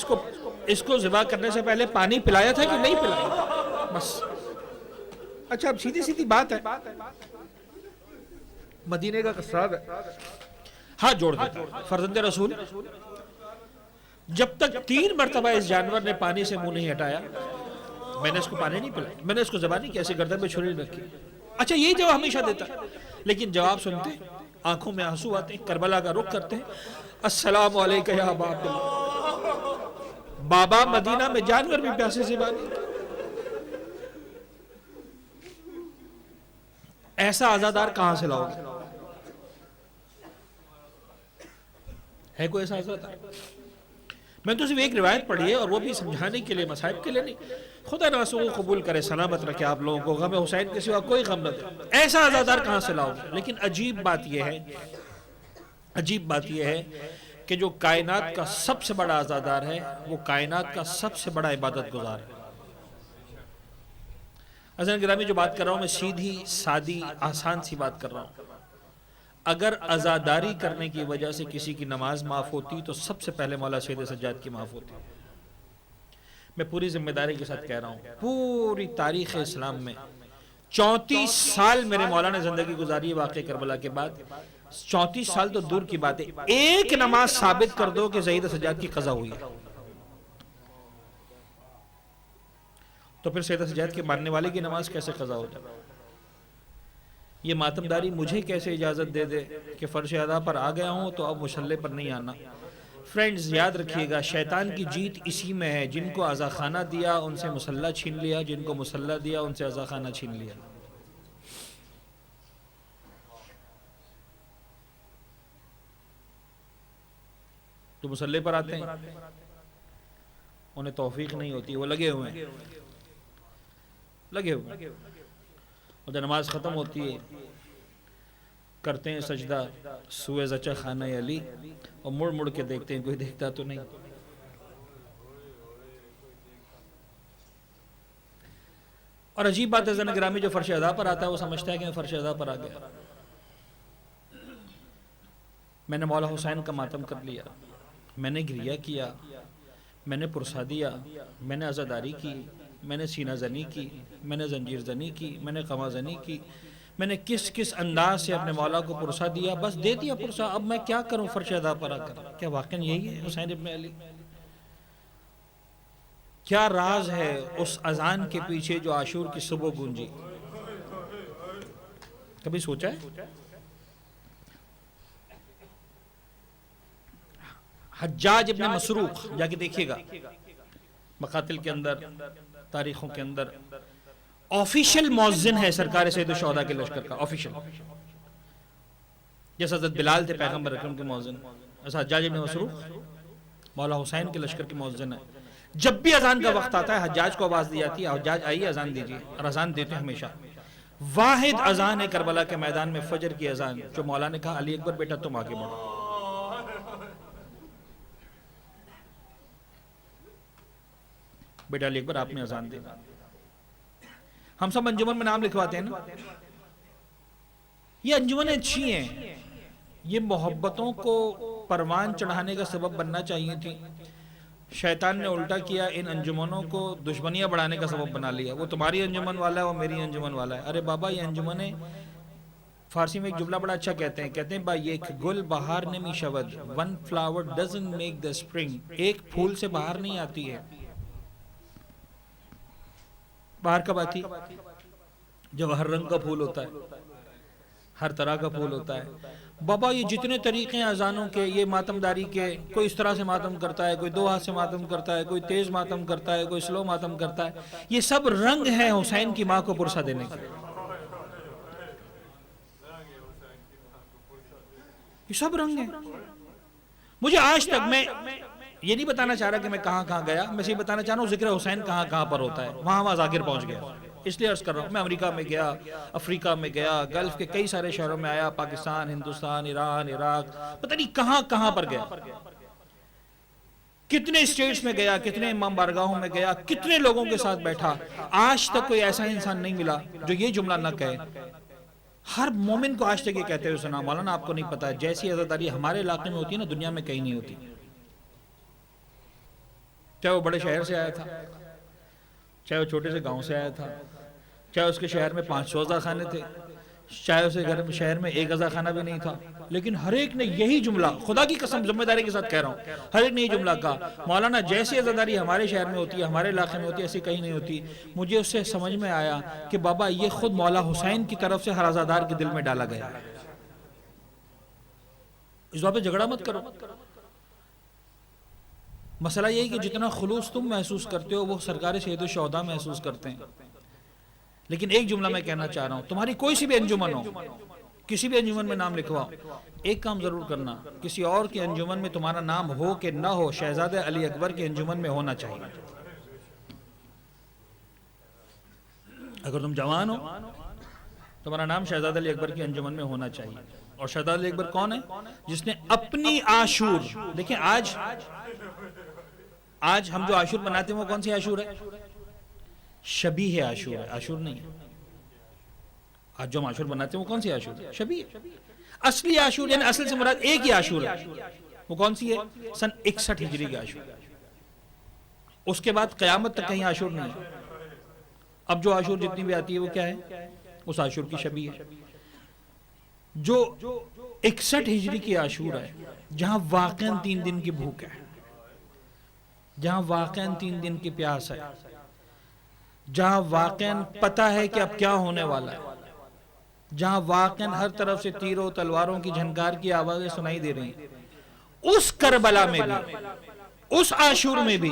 اس کو ذبح کرنے سے پہلے پانی پلایا تھا کہ نہیں پلایا؟ بس. اچھا اب سیدھی سیدھی بات ہے، مدینے کا قصاب ہے، ہاتھ جوڑ دیتا ہے۔ فرزند رسول جب تک 3 مرتبہ اس جانور نے پانی سے منہ نہیں ہٹایا، میں نے اس کو پانی نہیں پلایا، میں نے اس کو زبان نہیں کی، ایسے گردن پہ چھری رکھی۔ اچھا یہی جواب ہمیشہ دیتا، لیکن جواب سنتے آنکھوں میں آنسو آتے ہیں، کربلا کا رخ کرتے ہیں، السلام علیکہ یا ابا عبداللہ، بابا مدینہ میں جانور بھی پیاسے سے پانی۔ ایسا عزادار کہاں سے لاؤ گے؟ ہے کوئی ایسا عزادار؟ میں تو صرف ایک روایت پڑھی ہے، اور وہ بھی سمجھانے کے لیے، مصائب کے لیے نہیں۔ خدا ناسوں کو قبول کرے، سلامت رکھے آپ لوگوں کو، غم حسین کے سوا کوئی غم نہ دے۔ ایسا عزادار کہاں سے لاؤ گے؟ لیکن عجیب بات یہ ہے کہ جو کائنات کا سب سے بڑا عزادار ہے، وہ کائنات کا سب سے بڑا عبادت گزار ہے۔ حضرت گرامی جو بات کر رہا ہوں میں سیدھی سادی آسان سی بات کر رہا ہوں۔ اگر عزاداری کرنے کی وجہ سے کسی کی نماز معاف ہوتی تو سب سے پہلے مولا سید سجاد کی معاف ہوتی۔ میں پوری ذمہ داری کے ساتھ کہہ رہا ہوں، پوری تاریخ اسلام میں 34 سال میرے مولا نے زندگی گزاری واقع کربلا کے بعد، 34 سال تو دور کی بات ہے، ایک نماز ثابت کر دو کہ سید سجاد کی قضا ہوئی ہے، تو پھر سید سجاد کے ماننے والے کی نماز کیسے قضا ہو جائے؟ یہ ماتمداری مجھے کیسے اجازت دے دے کہ فرش ادا پر آ گیا ہوں تو اب مصلی پر نہیں آنا؟ فرینڈز یاد رکھیے گا، شیطان کی جیت اسی میں ہے، جن کو عزا خانہ دیا ان سے مصلی چھین لیا، جن کو مصلی دیا ان سے عزا خانہ چھین لیا۔ تو مصلی پر آتے ہیں، انہیں توفیق نہیں ہوتی، وہ لگے ہوئے ہیں، اور جب نماز ختم ہوتی ہے کرتے ہیں سجدہ سوئے زچہ خانہ علی، اور مڑ مڑ کے دیکھتے ہیں کوئی دیکھتا تو نہیں۔ اور عجیب بات ہے زن گرامی جو فرش ادا پر آتا ہے وہ سمجھتا ہے کہ میں فرش ادا پر آ گیا، میں نے مولا حسین کا ماتم کر لیا، میں نے گریہ کیا، میں نے پرسا دیا، میں نے عزاداری کی، میں نے سینہ زنی کی، میں نے زنجیر زنی کی، میں نے قمع زنی کی، میں نے کس کس انداز سے اپنے مولا کو پرسا دیا، بس دے دیا پرسا، اب میں کیا کروں فرش ادا پر آ کر؟ کیا واقعاً یہی ہے حسین ابن علی؟ کیا راز ہے اس اذان کے پیچھے جو عاشور کی صبح گونجی؟ کبھی سوچا ہے؟ حجاج ابن مسروق جا کے دیکھیے گا مقاتل کے اندر، تاریخوں کے اندر، آفیشل مؤذن ہے سرکار سید الشہداء کے لشکر کا، آفیشل، جیسا حضرت بلال تھے پیغمبر اکرم کے مؤذن، ایسا حجاج ابن مسروق مولا حسین کے لشکر کے مؤذن ہے۔ جب بھی اذان کا وقت آتا ہے حجاج کو آواز دی جاتی ہے، حجاج آئیے اذان دیجیے، اور اذان دیتے ہیں ہمیشہ۔ واحد اذان ہے کربلا کے میدان میں فجر کی اذان، جو مولا نے کہا علی اکبر بیٹا تم آگے بڑھو، بیٹا علی اکبر آپ نے اذان دی۔ ہم سب انجمن میں نام لکھواتے ہیں نا، یہ انجمنیں اچھی ہیں، یہ محبتوں کو پروان چڑھانے کا سبب بننا چاہیے تھی، شیطان نے الٹا کیا، ان انجمنوں کو دشمنیاں بڑھانے کا سبب بنا لیا، وہ تمہاری انجمن والا ہے، وہ میری انجمن والا ہے۔ ارے بابا یہ انجمنیں، فارسی میں ایک جملہ بڑا اچھا کہتے ہیں با یک گل بہار نمی شود، one flower doesn't make the spring, ایک پھول سے باہر نہیں آتی ہے۔ باہر کب آتی؟ جب ہر رنگ کا پھول ہوتا ہے، ہر طرح کا پھول ہوتا ہے۔ بابا یہ جتنے طریقے ہیں اذانوں کے، یہ ماتمداری کے، کوئی اس طرح سے ماتم کرتا ہے، کوئی 2 ہاتھ سے ماتم کرتا ہے، کوئی تیز ماتم کرتا ہے، کوئی سلو ماتم کرتا ہے، یہ سب رنگ ہیں حسین کی ماں کو پرسا دینے کے، یہ سب رنگ ہیں۔ مجھے آج تک، میں یہ نہیں بتانا چاہ رہا کہ میں کہاں کہاں گیا، میں صرف بتانا چاہ رہا ہوں ذکر حسین کہاں کہاں پر ہوتا ہے، وہاں ذاکر پہنچ گیا، اس لیے عرض کر رہا ہوں۔ میں امریکہ میں گیا، افریقہ میں گیا، گلف کے کئی سارے شہروں میں آیا، پاکستان، ہندوستان، ایران، عراق، پتہ نہیں کہاں کہاں پر گیا، کتنے اسٹیٹس میں گیا، کتنے امام بارگاہوں میں گیا، کتنے لوگوں کے ساتھ بیٹھا، آج تک کوئی ایسا انسان نہیں ملا جو یہ جملہ نہ کہے۔ ہر مومن کو آج تک یہ کہتے ہوئے سنا، مولانا آپ کو نہیں پتا جیسی عزاداری ہمارے علاقے میں ہوتی ہے نا، دنیا میں کہیں نہیں ہوتی، چاہے وہ بڑے شہر سے آیا تھا، چاہے وہ چھوٹے سے گاؤں سے آیا تھا، چاہے اس کے شہر میں 500 عزا خانے تھے، چاہے اسے گھر میں شہر میں ایک غذا خانہ بھی نہیں تھا، لیکن ہر ایک نے یہی جملہ، خدا کی قسم ذمہ داری کے ساتھ کہہ رہا ہوں، ہر ایک نے یہ جملہ کہا، مولانا جیسی عزاداری ہمارے شہر میں ہوتی ہے، ہمارے علاقے میں ہوتی ہے، ایسی کہیں نہیں ہوتی۔ مجھے اس سے سمجھ میں آیا کہ بابا یہ خود مولا حسین کی طرف سے ہر عزادار کے دل میں ڈالا گیا ہے۔ اس بات پہ جھگڑا مت کرو۔ مسئلہ یہی کہ جتنا خلوص تم محسوس کرتے ہو وہ سرکار سید الشہداء محسوس کرتے ہیں۔ لیکن ایک جملہ میں کہنا چاہ رہا ہوں، تمہاری کوئی سی بھی انجمن ہو، کسی بھی انجمن میں نام لکھواؤ، ایک کام ضرور کرنا، کسی اور کی انجمن میں تمہارا نام ہو کہ نہ ہو، شہزادہ علی اکبر کی انجمن میں ہونا چاہیے۔ اگر تم جوان ہو تمہارا نام شہزادہ علی اکبر کی انجمن میں ہونا چاہیے۔ اور شہزادہ علی اکبر کون ہے؟ جس نے اپنی عاشور، دیکھیں آج ہم جو عاشور بناتے ہیں وہ کون سی عاشور ہے؟ شبیہ عاشور ہے، عاشور نہیں ہے۔ آج جو ہم عاشور بناتے ہیں وہ کون سی عاشور ہے؟ شبیہ۔ اصلی عاشور یعنی اصل سے مراد ایک ہی عاشور ہے، وہ کون سی ہے؟ سن 61 ہجری کی عاشور۔ اس کے بعد قیامت تک کہیں عاشور نہیں ہے۔ اب جو عاشور جتنی بھی آتی ہے وہ کیا ہے؟ اس عاشور کی شبیہ ہے۔ جو 61 ہجری کی عاشور ہے، جہاں واقعاً 3 دن کی بھوک ہے، جہاں واقعاً 3 دن کی پیاس ہے، جہاں واقعاً پتہ ہے کہ اب کیا ہونے والا ہے، جہاں واقعاً ہر طرف سے تیروں تلواروں کی جھنکار کی آوازیں سنائی دے رہی ہیں، اس کربلا میں بھی، اس عاشور میں بھی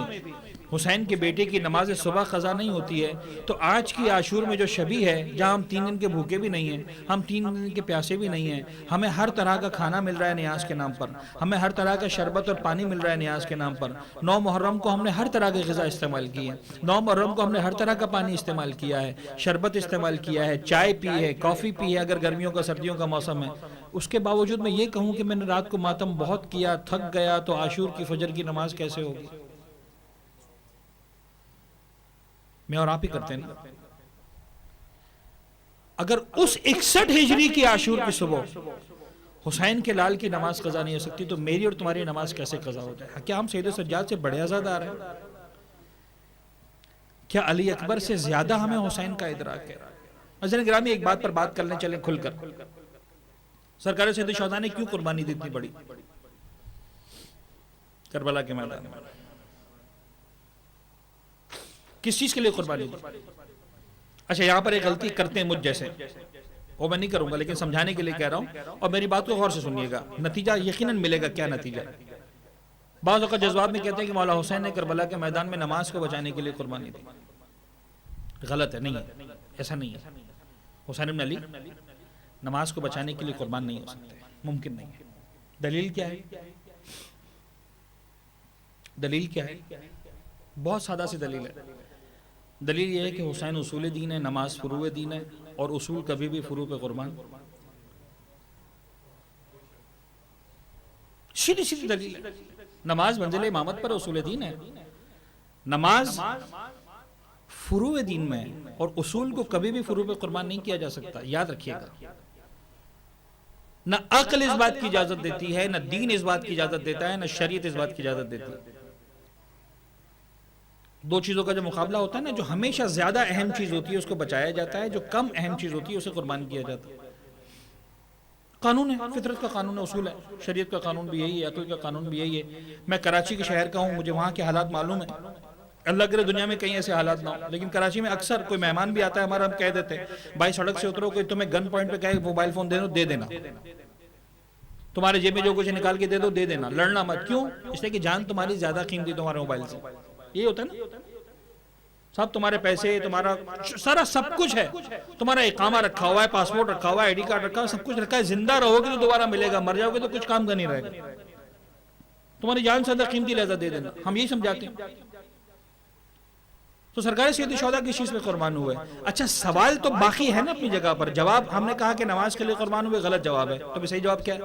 حسین کے بیٹے کی نماز صبح قضا نہیں ہوتی ہے، تو آج کی عاشور میں جو شبی ہے، جہاں ہم 3 دن کے بھوکے بھی نہیں ہیں، ہم 3 دن کے پیاسے بھی نہیں ہیں، ہمیں ہر طرح کا کھانا مل رہا ہے نیاز کے نام پر، ہمیں ہر طرح کا شربت اور پانی مل رہا ہے نیاز کے نام پر۔ 9 محرم کو ہم نے ہر طرح کی غذا استعمال کی ہے، 9 محرم کو ہم نے ہر طرح کا پانی استعمال کیا ہے، شربت استعمال کیا ہے، چائے پی ہے، کافی پی ہے اگر گرمیوں کا سردیوں کا موسم ہے۔ اس کے باوجود میں یہ کہوں کہ میں نے رات کو ماتم بہت کیا، تھک گیا، تو عاشور کی فجر کی نماز کیسے ہوگی؟ میں اور آپ ہی کرتے ہیں۔ اگر اس 61 ہجری کی عاشور کی صبح حسین کے لال کی نماز قضا نہیں ہو سکتی تو میری اور تمہاری نماز کیسے قضا ہو جائے؟ کیا ہم سید سجاد سے بڑے عزادار ہیں؟ کیا علی اکبر سے زیادہ ہمیں حسین کا ادراک ہے؟ حضرت گرامی ایک بات پر بات کرنے چلیں کھل کر، سرکار سید الشہداء نے کیوں قربانی دی اتنی بڑی کربلا کے میدان میں؟ کس چیز کے لیے قربانی دی؟ اچھا یہاں پر ایک غلطی کرتے ہیں مجھ جیسے، وہ میں نہیں کروں گا لیکن سمجھانے کے لیے کہہ رہا ہوں، اور میری بات کو غور سے سنیے گا، نتیجہ یقیناً ملے گا۔ کیا نتیجہ؟ بعض اوقات جذبات میں کہتے ہیں کہ مولا حسین نے کربلا کے میدان میں نماز کو بچانے کے لیے قربانی دی۔ غلط ہے، نہیں ہے، ایسا نہیں ہے۔ حسین بن علی نماز کو بچانے کے لیے قربان نہیں ہو سکتے، ممکن نہیں ہے۔ دلیل کیا ہے؟ دلیل کیا ہے؟ بہت سادہ سی دلیل ہے۔ دلیل یہ ہے کہ حسین اصول دین ہے، نماز فروع دین ہے، اور اصول کبھی بھی فروع پہ قربان۔ سیدھی سیدھی دلیل ہے۔ نماز منزل امامت پر اصول دین ہے، نماز فروع دین میں ہے، اور اصول کو کبھی بھی فروع پہ قربان نہیں کیا جا سکتا، یاد رکھیے گا۔ نہ عقل اس بات کی اجازت دیتی ہے، نہ دین اس بات کی اجازت دیتا ہے، نہ شریعت اس بات کی اجازت دیتی ہے۔ دو چیزوں کا جو مقابلہ ہوتا ہے نا، جو ہمیشہ زیادہ اہم چیز ہوتی ہے اس کو بچایا جاتا ہے، جو کم اہم چیز ہوتی ہے اسے قربان کیا جاتا ہے۔ قانون ہے، فطرت کا قانون ہے، اصول ہے، شریعت کا قانون بھی یہی ہے، عقل کا قانون بھی یہی ہے۔ میں کراچی کے شہر کا ہوں، مجھے وہاں کے حالات معلوم ہیں، اللہ کرے دنیا میں کہیں ایسے حالات نہ ہوں، لیکن کراچی میں اکثر کوئی مہمان بھی آتا ہے ہمارا، ہم کہہ دیتے ہیں بھائی سڑک سے اترو، کوئی تمہیں گن پوائنٹ پہ کہے موبائل فون دے دو، دے دینا، تمہارے جیب میں جو کچھ نکال کے دے دو، دے دینا، لڑنا مت۔ کیوں؟ اس لیے کہ جان تمہاری زیادہ قیمتی تمہارے موبائل سے۔ یہ ہوتا ہے نا، سب تمہارے پیسے، تمہارا سارا سب کچھ ہے، تمہارا اقامہ رکھا ہوا ہے، پاسپورٹ رکھا ہوا ہے، آئی ڈی کارڈ رکھا ہوا ہے، سب کچھ رکھا ہے۔ زندہ رہو گے تو دوبارہ ملے گا، مر جاؤ گے تو کچھ کام کا نہیں رہے گا، تمہاری جان سے زیادہ قیمتی لہذا دے دینا، ہم یہی سمجھاتے ہیں۔ تو سرکار سید الشہداء کس چیز پہ قربان ہوئے؟ اچھا سوال تو باقی ہے نا اپنی جگہ پر، جواب ہم نے کہا کہ نماز کے لیے قربان ہوئے، غلط جواب ہے، تو صحیح جواب کیا ہے؟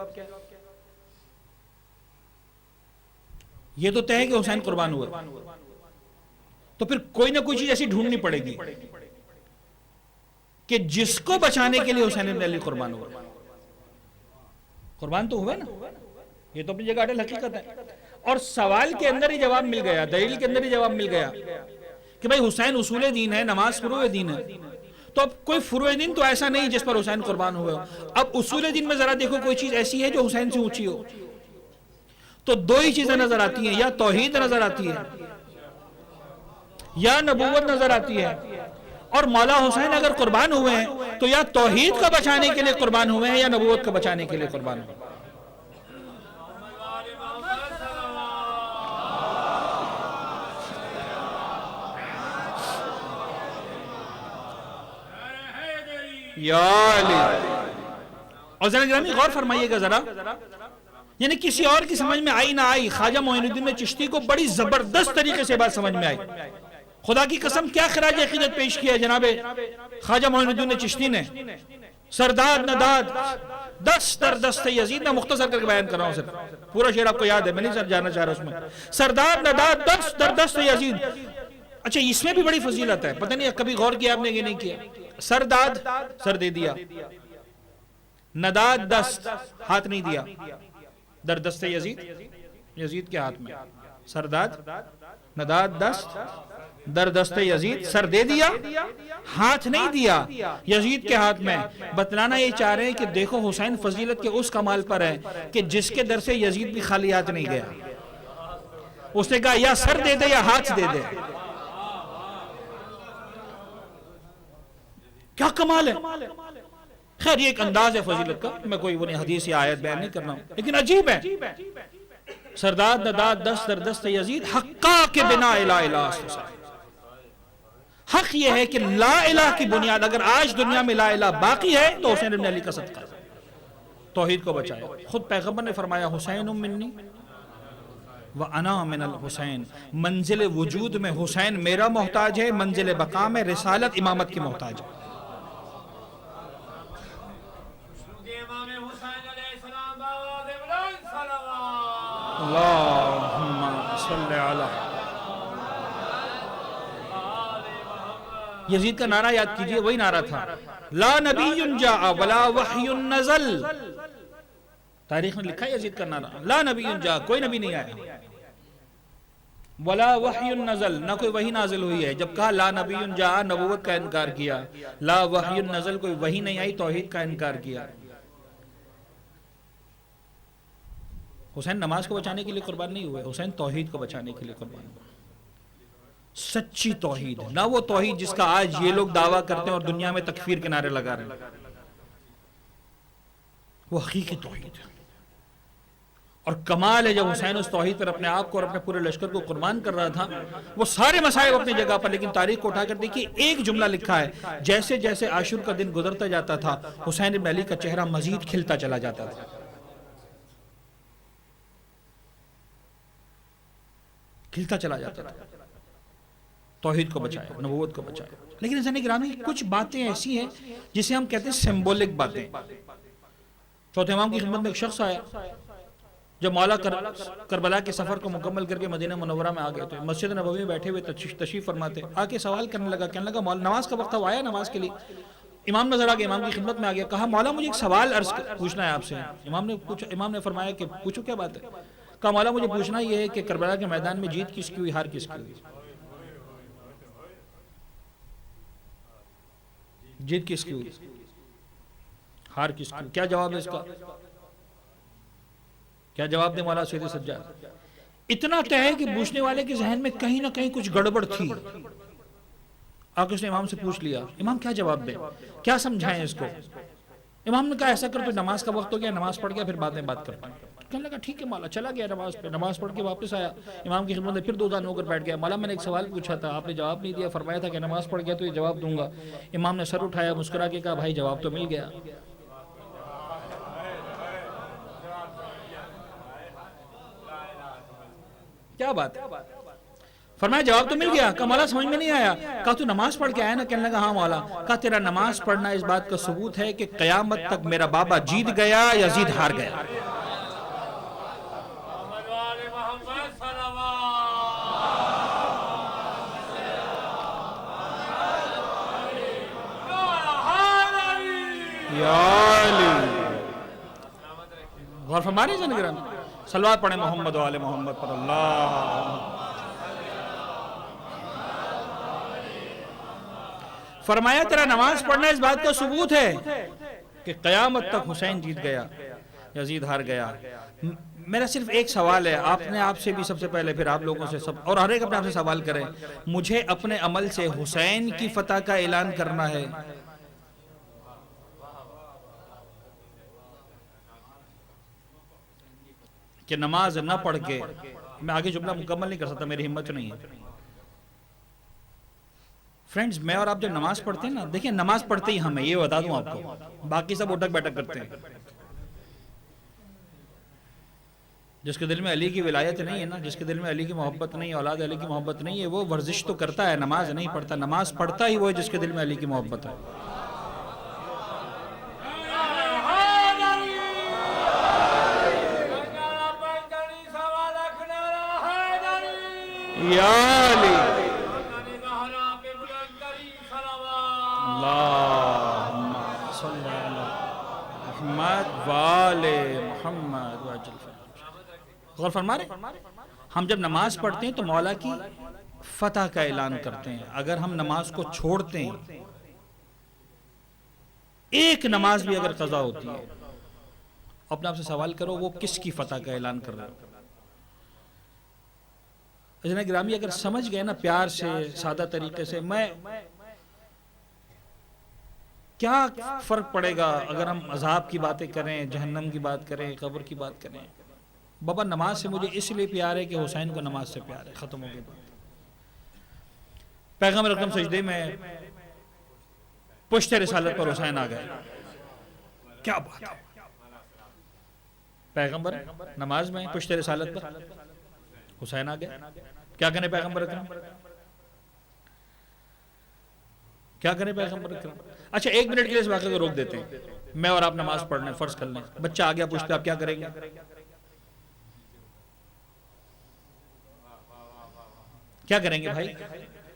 یہ تو طے ہے کہ حسین قربان ہوئے، تو پھر کوئی نہ کوئی چیز ایسی ڈھونڈنی پڑے گی کہ جس کو بچانے کے لیے حسین بن علی قربان ہوئے۔ قربان تو ہوئے نا، یہ تو اپنی جگہ اٹل حقیقت ہے، اور سوال کے اندر ہی جواب مل گیا، دلیل کے اندر ہی جواب مل گیا کہ بھائی حسین اصول دین ہے، نماز فروع دین ہے، تو اب کوئی فروع دین تو ایسا نہیں جس پر حسین قربان ہوئے ہو. اب اصول دین میں ذرا دیکھو کوئی چیز ایسی ہے جو حسین سے اونچی ہو. تو دو ہی چیزیں نظر آتی ہیں, یا توحید نظر آتی ہے یا نبوت نظر آتی ہے. اور مولا حسین اگر قربان ہوئے ہیں تو یا توحید کو بچانے کے لیے قربان ہوئے ہیں یا نبوت کو بچانے کے لیے قربان ہوئے ہیں. یا علی. اور ذرا گرامی غور فرمائیے گا ذرا, یعنی کسی اور کی سمجھ میں آئی نہ آئی, خواجہ معین الدین چشتی کو بڑی زبردست طریقے سے بات سمجھ میں آئی. خدا کی قسم کیا خراج عقیدت پیش کیا جناب خواجہ معین الدین چشتی نے. سرداد نداد دست در دست یزید, میں مختصر کر کے بیان کر رہا ہوں, صرف پورا شعر آپ کو یاد ہے, میں نہیں جانا چاہ رہا اس میں. سرداد نداد دست در دست یزید. اچھا اس میں بھی بڑی فضیلت ہے, پتہ نہیں کبھی غور کیا آپ نے کہ نہیں کیا. سرداد سر دے دیا, نداد دست ہاتھ نہیں دیا, در دست یزید یزید کے ہاتھ میں. سرداد نداد دست در دست یزید, سر دے دیا ہاتھ نہیں دیا یزید کے ہاتھ میں. بتلانا یہ چاہ رہے ہیں کہ دیکھو حسین فضیلت کے اس کمال پر ہے کہ جس کے در سے یزید بھی خالی ہاتھ نہیں گیا. اس نے کہا یا سر دے دے یا ہاتھ دے دے. کیا کمال ہے. خیر یہ ایک انداز ہے فضیلت کا, میں کوئی وہ حدیث یا آیت بیان نہیں کرنا ہوں, لیکن عجیب ہے. سرداد نداد دست در دست یزید, حقا کے بنا الہ الہ. حق یہ ہے کہ لا الہ کی بنیاد اگر آج دنیا میں لا الہ باقی ہے تو حسین ابن علی کا صدقہ ہے. توحید کو بچایا. خود پیغمبر نے فرمایا حسین منی وَأَنَا مِنَ الْحُسَيْن, منزل وجود میں حسین میرا محتاج ہے, منزل بقا میں رسالت امامت کی محتاج ہے. اللہم صلی علی. یزید کا نعرہ یاد کیجئے, وہی نعرہ تھا, لا نبی جاء ولا وحی نزل. تاریخ میں لکھا ہے یزید کا نعرہ, لا نبی جاء, کوئی نبی نہیں آیا, ولا وحی نزل, نہ کوئی وحی نازل ہوئی ہے. جب کہا لا نبی جاء, نبوت کا انکار کیا. لا وحی نزل, کوئی وحی نہیں آئی, توحید کا انکار کیا. حسین نماز کو بچانے کے لیے قربان نہیں ہوئے, حسین توحید کو بچانے کے لیے قربان ہوئے. سچی توحید, نہ وہ توحید جس کا آج یہ لوگ دعویٰ کرتے ہیں اور دنیا میں تکفیر کے نعرے لگا رہے ہیں, وہ حقیقی توحید. اور کمال ہے جب حسین اس توحید پر اپنے آپ کو اور اپنے پورے لشکر کو قربان کر رہا تھا, وہ سارے مسائب اپنی جگہ پر, لیکن تاریخ کو اٹھا کر دیکھیے ایک جملہ لکھا ہے, جیسے جیسے عاشور کا دن گزرتا جاتا تھا حسین ابن علی کا چہرہ مزید کھلتا چلا جاتا تھا. کھلتا چلا جاتا تھا. توحید کو بچایا, نبوت کو بچایا. لیکن عزیزان گرامی کچھ باتیں ایسی ہیں جسے ہم کہتے ہیں سمبولک باتیں. چوتھے امام کی خدمت میں ایک شخص آیا, جب مولا کربلا کے سفر کو مکمل کر کے مدینہ منورہ میں آ گئے تو مسجد نبوی میں بیٹھے ہوئے تشریف فرماتے, آ کے سوال کرنے لگا مولا نماز کا وقت آیا نماز کے لیے. امام نظر آ گیا, امام کی خدمت میں آ گیا, کہا مولا مجھے ایک سوال پوچھنا ہے آپ سے. امام نے فرمایا کہ پوچھو, کیا بات ہے. کہا مولا مجھے پوچھنا یہ ہے کہ کربلا کے میدان میں جیت کس کی ہوئی, ہار کس کی ہوئی. جیت کس کی ہوئی, ہار کس کی ہوئی, کیا جواب ہے اس کا, کیا جواب دے مولا سید سجاد. اتنا طے ہے کہ پوچھنے والے کے ذہن میں کہیں نہ کہیں کچھ گڑبڑ تھی. آکے اس نے امام سے پوچھ لیا, امام کیا جواب دیں, کیا سمجھائیں اس کو. امام نے کہا ایسا کر, تو نماز کا وقت ہو گیا, نماز پڑھ گیا, پھر بعد میں بات کرتے ہیں. کہنے لگا ٹھیک ہے مولا. چلا گیا نماز پہ, نماز پڑھ کے واپس آیا, امام کی خدمت میں پھر 2 دان ہو کر بیٹھ گیا. مولا میں نے ایک سوال پوچھا تھا, آپ نے جواب نہیں دیا, فرمایا تھا کہ نماز پڑھ گیا تو یہ جواب دوں گا. امام نے سر اٹھایا, مسکرا کے کہا بھائی جواب تو مل گیا. کیا بات ہے. فرمایا جواب تو مل گیا. کہا مولا سمجھ میں نہیں آیا. کہا تو نماز پڑھ کے آیا نا. کہنے لگا ہاں مولا. کہا تیرا نماز پڑھنا اس بات کا ثبوت ہے کہ قیامت تک میرا بابا جیت گیا, یزید ہار گیا. غور فرما رہے ہیں نگران, صلوات پڑھیں محمد و آل محمد پر. اللہ فرمایا تیرا نماز پڑھنا اس بات کا ثبوت ہے کہ قیامت تک حسین جیت گیا، یزید ہار گیا۔ میرا صرف ایک سوال ہے، آپ نے آپ سے بھی سب سے پہلے، پھر آپ لوگوں سے سب، اور ہر ایک اپنے آپ سے سوال کریں، مجھے اپنے عمل سے حسین کی فتح کا اعلان کرنا ہے کہ نماز نہ پڑھ کے، میں آگے جملہ مکمل نہیں کر سکتا، میری ہمت نہیں ہے۔ فرینڈز، میں اور آپ جب نماز پڑھتے ہیں نا، دیکھیں نماز پڑھتے ہی ہمیں، یہ بتا دوں آپ کو، باقی سب اٹھک بیٹھک کرتے ہیں۔ جس کے دل میں علی کی ولایت نہیں ہے نا، جس کے دل میں علی کی محبت نہیں، اولاد علی کی محبت نہیں ہے، وہ ورزش تو کرتا ہے، نماز نہیں پڑھتا۔ نماز پڑھتا ہی وہ ہے جس کے دل میں علی کی محبت ہے۔ یا علی اللہم صلی علی محمد وآل محمد وعجل فرج۔ غور فرما رہے، ہم جب نماز پڑھتے ہیں تو مولا کی فتح کا اعلان کرتے ہیں۔ اگر ہم نماز کو چھوڑتے ہیں، ایک نماز بھی اگر قضا ہوتی ہے، اپنے آپ سے سوال کرو وہ کس کی فتح کا اعلان کر رہے ہو؟ جناب گرامی، اگر سمجھ گئے نا پیار سے، سادہ طریقے سے، میں کیا فرق پڑے گا اگر ہم عذاب کی باتیں کریں، جہنم کی بات کریں، قبر کی بات کریں؟ بابا نماز سے مجھے اس لیے پیار ہے کہ حسین کو نماز سے پیار ہے، ختم ہو گئی بات۔ پیغمبر اکرم سجدے میں پشت رسالت پر حسین آ گئے، کیا بات ہے! پیغمبر نماز میں پشت رسالت پر حسین آ گئے، کیا کریں پیغمبر اکرم؟ کیا کریں پیغمبر اکرم؟ اچھا ایک منٹ کے لیے اس واقعے کو روک دیتے ہیں، میں اور آپ نماز پڑھ لیں، فرض کر لیں، بچہ آ گیا پوچھتے آپ کیا کریں گے؟ کیا کریں گے بھائی؟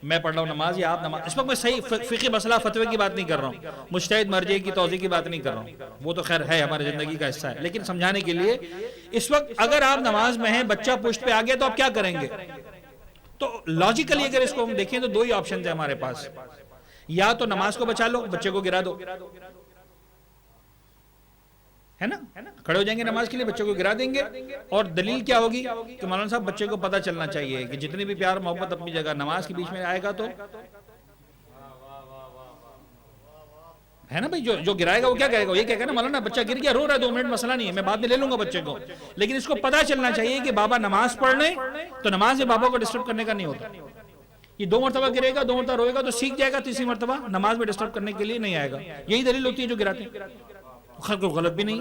میں پڑھ رہا ہوں نماز یا آپ نماز؟ اس وقت میں صحیح فقہی مسئلہ فتوے کی بات نہیں کر رہا ہوں، مجتہد مرجع کی توضیح کی بات نہیں کر رہا ہوں، وہ تو خیر ہے ہمارے زندگی کا حصہ ہے، لیکن سمجھانے کے لیے اس وقت اگر آپ نماز میں ہیں، بچہ پشت پہ آ گیا تو آپ کیا کریں گے؟ تو لاجیکلی اگر اس کو ہم دیکھیں تو دو ہی آپشن ہیں ہمارے پاس، یا تو نماز کو بچا لو، بچے کو گرا دو، ہے نا، کھڑے ہو جائیں گے نماز کے لیے، بچے کو گرا دیں گے، اور دلیل کیا ہوگی کہ مولانا صاحب بچے کو پتہ چلنا چاہیے کہ جتنی بھی پیار محبت اپنی جگہ، نماز کے بیچ میں آئے گا تو ہے نا بھائی، جو گرائے گا وہ کیا کہے گا؟ یہ کہے گا نا مولانا بچہ گر گیا، رو رہا ہے، 2 منٹ مسئلہ نہیں ہے، میں بعد میں لے لوں گا بچے کو، لیکن اس کو پتہ چلنا چاہیے کہ بابا نماز پڑھ لیں تو نماز میں بابا کو ڈسٹرب کرنے کا نہیں ہوتا۔ یہ 2 مرتبہ گرے گا، 2 مرتبہ روئے گا تو سیکھ جائے گا، تیسری مرتبہ نماز میں ڈسٹرب کرنے کے لیے نہیں آئے گا۔ یہی دلیل ہوتی ہے جو گراتے ہیں، خیر کوئی غلط بھی نہیں،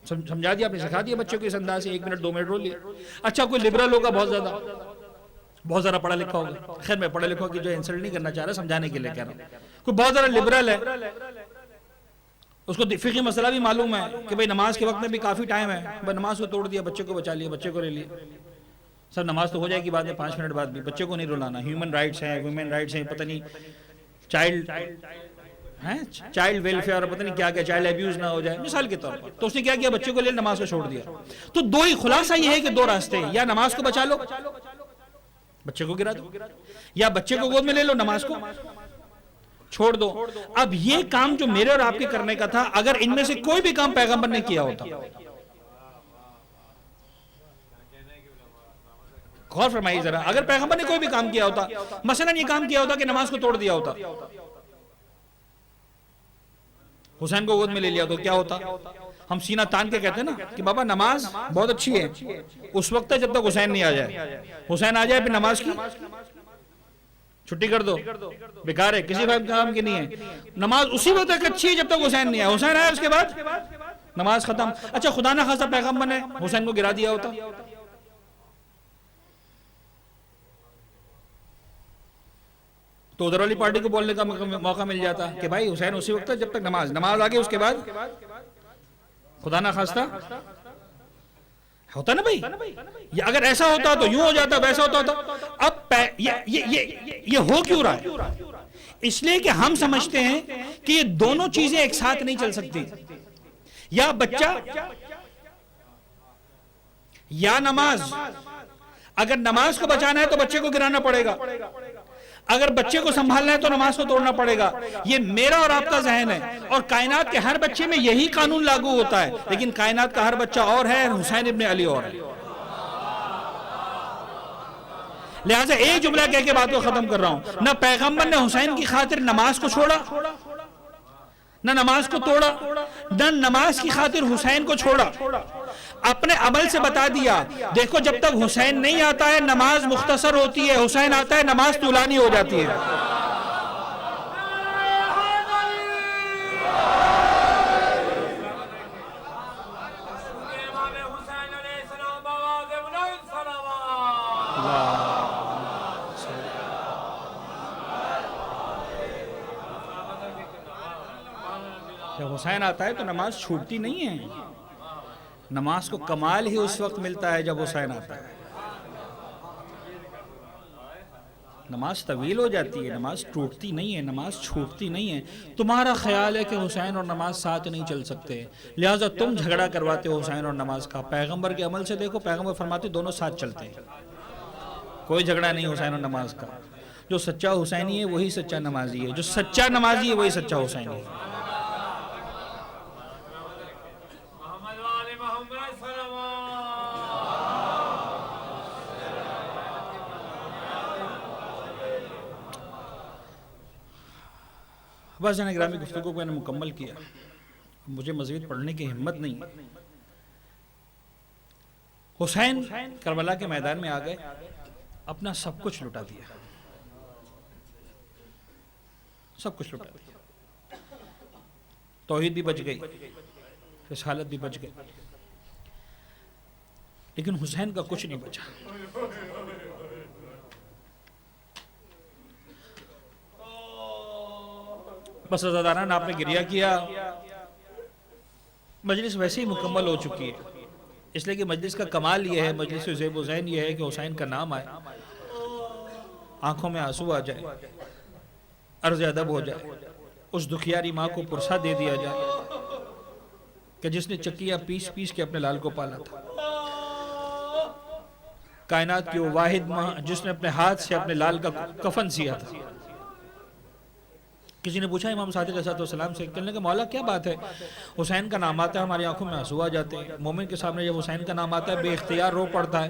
سمجھا دیا آپ نے، سکھا دیا بچوں کو اس انداز سے، 1 منٹ 2 منٹ رو لیا۔ اچھا کوئی لبرل ہوگا، بہت زیادہ پڑھا لکھا ہوگا، خیر میں پڑھا لکھا کی جو انسلٹ نہیں کرنا چاہ رہا، سمجھانے کے لیے کہہ رہا ہوں، کوئی بہت زیادہ لبرل ہے، اس کو فقہی مسئلہ بھی معلوم ہے کہ بھئی نماز کے وقت میں بھی کافی ٹائم ہے، بھئی نماز کو توڑ دیا، بچے کو بچا لیا، بچے کو لے لیا، سب نماز تو ہو جائے گی بعد میں 5 منٹ بعد بھی، بچے کو نہیں رلانا، ہیومن رائٹس ہیں، ویمن رائٹس ہیں، پتہ نہیں چائلڈ ویلفیئر اور پتہ نہیں کیا کیا، چائلڈ ایبیوز نہ ہو جائے مثال کے طور پر، تو اس نے کیا کیا؟ بچے کو لے نماز کو چھوڑ دیا۔ تو دو ہی خلاصہ یہ ہے کہ 2 راستے ہیں، یا نماز کو بچا لو، بچے کو گرا دو، یا بچے کو گود میں لے لو، نماز کو چھوڑ دو۔ اب یہ کام جو میرے اور آپ کے کرنے کا تھا، اگر ان میں سے کوئی بھی کام پیغمبر نے کیا ہوتا، غور فرمائیے ذرا، اگر پیغمبر نے کوئی بھی کام کیا ہوتا، مثلا یہ کام کیا ہوتا کہ نماز کو توڑ دیا ہوتا، حسین کو گود میں لے لیا تو کیا ہوتا؟ ہم سینہ تان کے کہتے ہیں نا کہ بابا نماز بہت اچھی ہے، اس وقت ہے جب تک حسین نہیں آ جائے، حسین آ جائے پھر نماز کی چھٹی کر دو، بیکار ہے، کسی کام کی نہیں ہے، نماز اسی وقت تک اچھی ہے جب تک حسین نہیں آیا، حسین آیا اس کے بعد نماز ختم۔ اچھا خدا نہ خواستہ پیغمبر نے حسین کو گرا دیا ہوتا، تو ادھر والی پارٹی کو بولنے کا موقع مل جاتا کہ بھائی حسین اسی وقت جب تک نماز آگے، اس کے بعد خدا نہ خواستہ ہوتا نا بھائی، اگر ایسا ہوتا تو یوں ہو جاتا، ویسا ہوتا۔ اب یہ ہو کیوں رہا ہے؟ اس لیے کہ ہم سمجھتے ہیں کہ یہ دونوں چیزیں ایک ساتھ نہیں چل سکتی، یا بچہ یا نماز۔ اگر نماز کو بچانا ہے تو بچے کو گرانا پڑے گا، اگر بچے کو سنبھالنا ہے تو نماز کو توڑنا پڑے گا. یہ میرا اور آپ کا ذہن ہے، اور کائنات کے ہر بچے میں یہی قانون لاگو ہوتا ہے، لیکن کائنات کا ہر بچہ اور ہے، حسین ابن علی اور ہے. لہٰذا ایک جملہ کہہ کے بات کو ختم کر رہا ہوں، نہ پیغمبر نے حسین کی خاطر نماز کو چھوڑا، نہ نماز کو توڑا، نہ نماز کی خاطر حسین کو چھوڑا. اپنے عمل سے بتا دیا، دیکھو جب تک حسین نہیں آتا ہے نماز مختصر ہوتی ہے، حسین آتا ہے نماز طولانی ہو جاتی ہے. جب حسین آتا ہے تو نماز چھوٹتی نہیں ہے، نماز کو کمال ہی اس وقت ملتا ہے جب حسین آتا ہے. نماز طویل ہو جاتی ہے، نماز ٹوٹتی نہیں ہے، نماز چھوٹتی نہیں ہے. تمہارا خیال ہے کہ حسین اور نماز ساتھ نہیں چل سکتے، لہٰذا تم جھگڑا کرواتے ہو حسین اور نماز کا. پیغمبر کے عمل سے دیکھو، پیغمبر فرماتے دونوں ساتھ چلتے ہیں، کوئی جھگڑا نہیں حسین اور نماز کا. جو سچا حسینی ہے وہی سچا نمازی ہے، جو سچا نمازی ہے وہی سچا حسینی ہے. بس جانا گرامی گفتگو کو میں نے مکمل کیا، مجھے مزید پڑھنے کی ہمت نہیں. حسین کربلا کے میدان میں آ گئے، اپنا سب کچھ لٹا دیا، سب کچھ لٹا دیا. توحید بھی بچ گئی، رسالت بھی بچ گئی، لیکن حسین کا کچھ نہیں بچا. بس عزاداران آپ نے گریہ کیا. مجلس ویسے ہی مکمل ہو چکی ہے، اس لیے کہ مجلس کا کمال یہ ہے، مجلس زیب و زین یہ ہے کہ حسین کا نام آئے، آنکھوں میں آنسو آ جائے، عرض ادب ہو جائے، اس دکھیاری ماں کو پرسہ دے دیا جائے کہ جس نے چکیاں پیس پیس کے اپنے لال کو پالا تھا. کائنات کی وہ واحد ماں جس نے اپنے ہاتھ سے اپنے لال کا کفن سیا تھا. کسی نے پوچھا امام صادق علیہ السلام سے، کہنے کہ مولا کیا بات ہے، حسین کا نام آتا ہے ہماری آنکھوں میں آنسو آ جاتے ہیں، مومن کے سامنے جب حسین کا نام آتا ہے بے اختیار رو پڑتا ہے.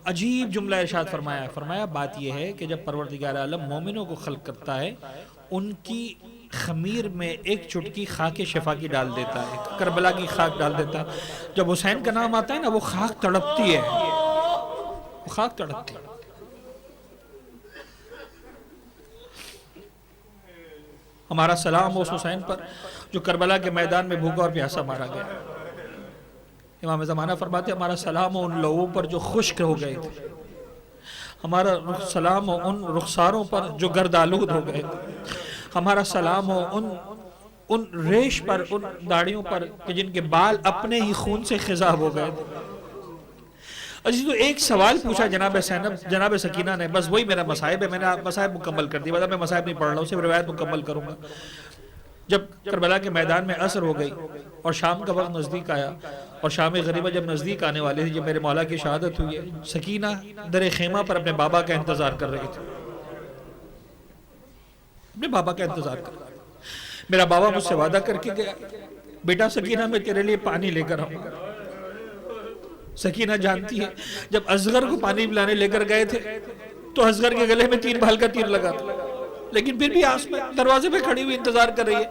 عجیب جملہ ارشاد فرمایا، فرمایا بات یہ ہے کہ جب پروردگار عالم مومنوں کو خلق کرتا ہے ان کی خمیر میں ایک چٹکی خاک شفا کی ڈال دیتا ہے، کربلا کی خاک ڈال دیتا ہے. جب حسین کا نام آتا ہے نا وہ خاک تڑپتی ہے، وہ خاک تڑپتی ہے. ہمارا سلام اس حسین پر جو کربلا کے میدان میں بھوکا اور پیاسا مارا گیا. امام زمانہ فرماتے ہمارا سلام ہو ان لوگوں پر جو خشک ہو گئے تھے، ہمارا سلام ہو ان رخساروں پر جو گرد آلود ہو گئے تھے، ہمارا سلام ہو ان ریش پر، ان داڑیوں پر کہ جن کے بال اپنے ہی خون سے خضاب ہو گئے تھے. اچھی تو ایک سوال پوچھا جناب سکینہ نے، بس وہی میرا مصائب ہے، میں نے مصائب مکمل کر دی، میں مصائب نہیں پڑھ رہا ہوں، صرف روایت مکمل کروں گا. جب کربلا کے میدان میں عصر ہو گئی اور شام کا وقت نزدیک آیا اور شام غریبہ جب نزدیک آنے والے تھے، جب میرے مولا کی شہادت ہوئی ہے، سکینہ در خیمہ پر اپنے بابا کا انتظار کر رہی تھی، اپنے بابا کا انتظار کر رہی تھی. میرا بابا مجھ سے وعدہ کر کے گیا، بیٹا سکینہ میں تیرے لیے پانی لے کر آؤں گا. سکینہ جانتی ہے جب اصغر کو پانی پلانے لے کر گئے تھے تو اصغر کے گلے میں 3 بھال کا تیر لگا تھا، لیکن پھر بھی آس میں دروازے پہ کھڑی ہوئی انتظار کر رہی ہے.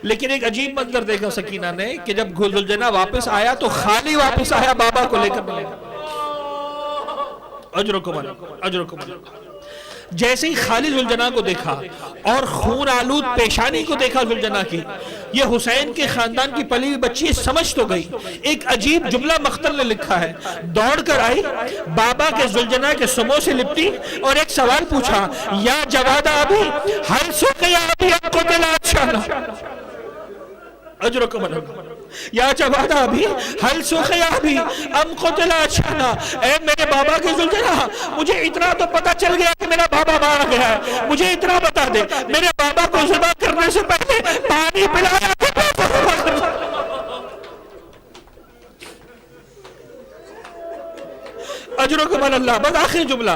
لیکن ایک عجیب منظر دیکھا سکینہ نے کہ جب ذوالجناح واپس آیا تو خالی واپس آیا، بابا کو لے کر ملے. اجرکم اللہ. جیسے ہی خالی ذوالجناح کو دیکھا اور خون آلود پیشانی کو دیکھا ذوالجناح کی، یہ حسین کے خاندان کی پلی ہوئی بچی سمجھ تو گئی. ایک عجیب جملہ مختل نے لکھا ہے، دوڑ کر آئی، بابا کے ذوالجناح کے سموں سے لپٹی اور ایک سوال پوچھا، یا جواد ابھی ہر سکیا ابھی آپ کو دلا چھانا. اجرکم اللہ. یا جواد ابھی حل سخیا ابھی ام قتل اچھانا. اے میرے بابا کے ذوالجناح، مجھے اتنا تو پتا چل گیا کہ میرا بابا مارا گیا ہے، مجھے اتنا بتا دے میرے بابا کو ذبح کرنے سے پہلے پانی پلایا کہ اجرکم اللہ. بس آخری جملہ،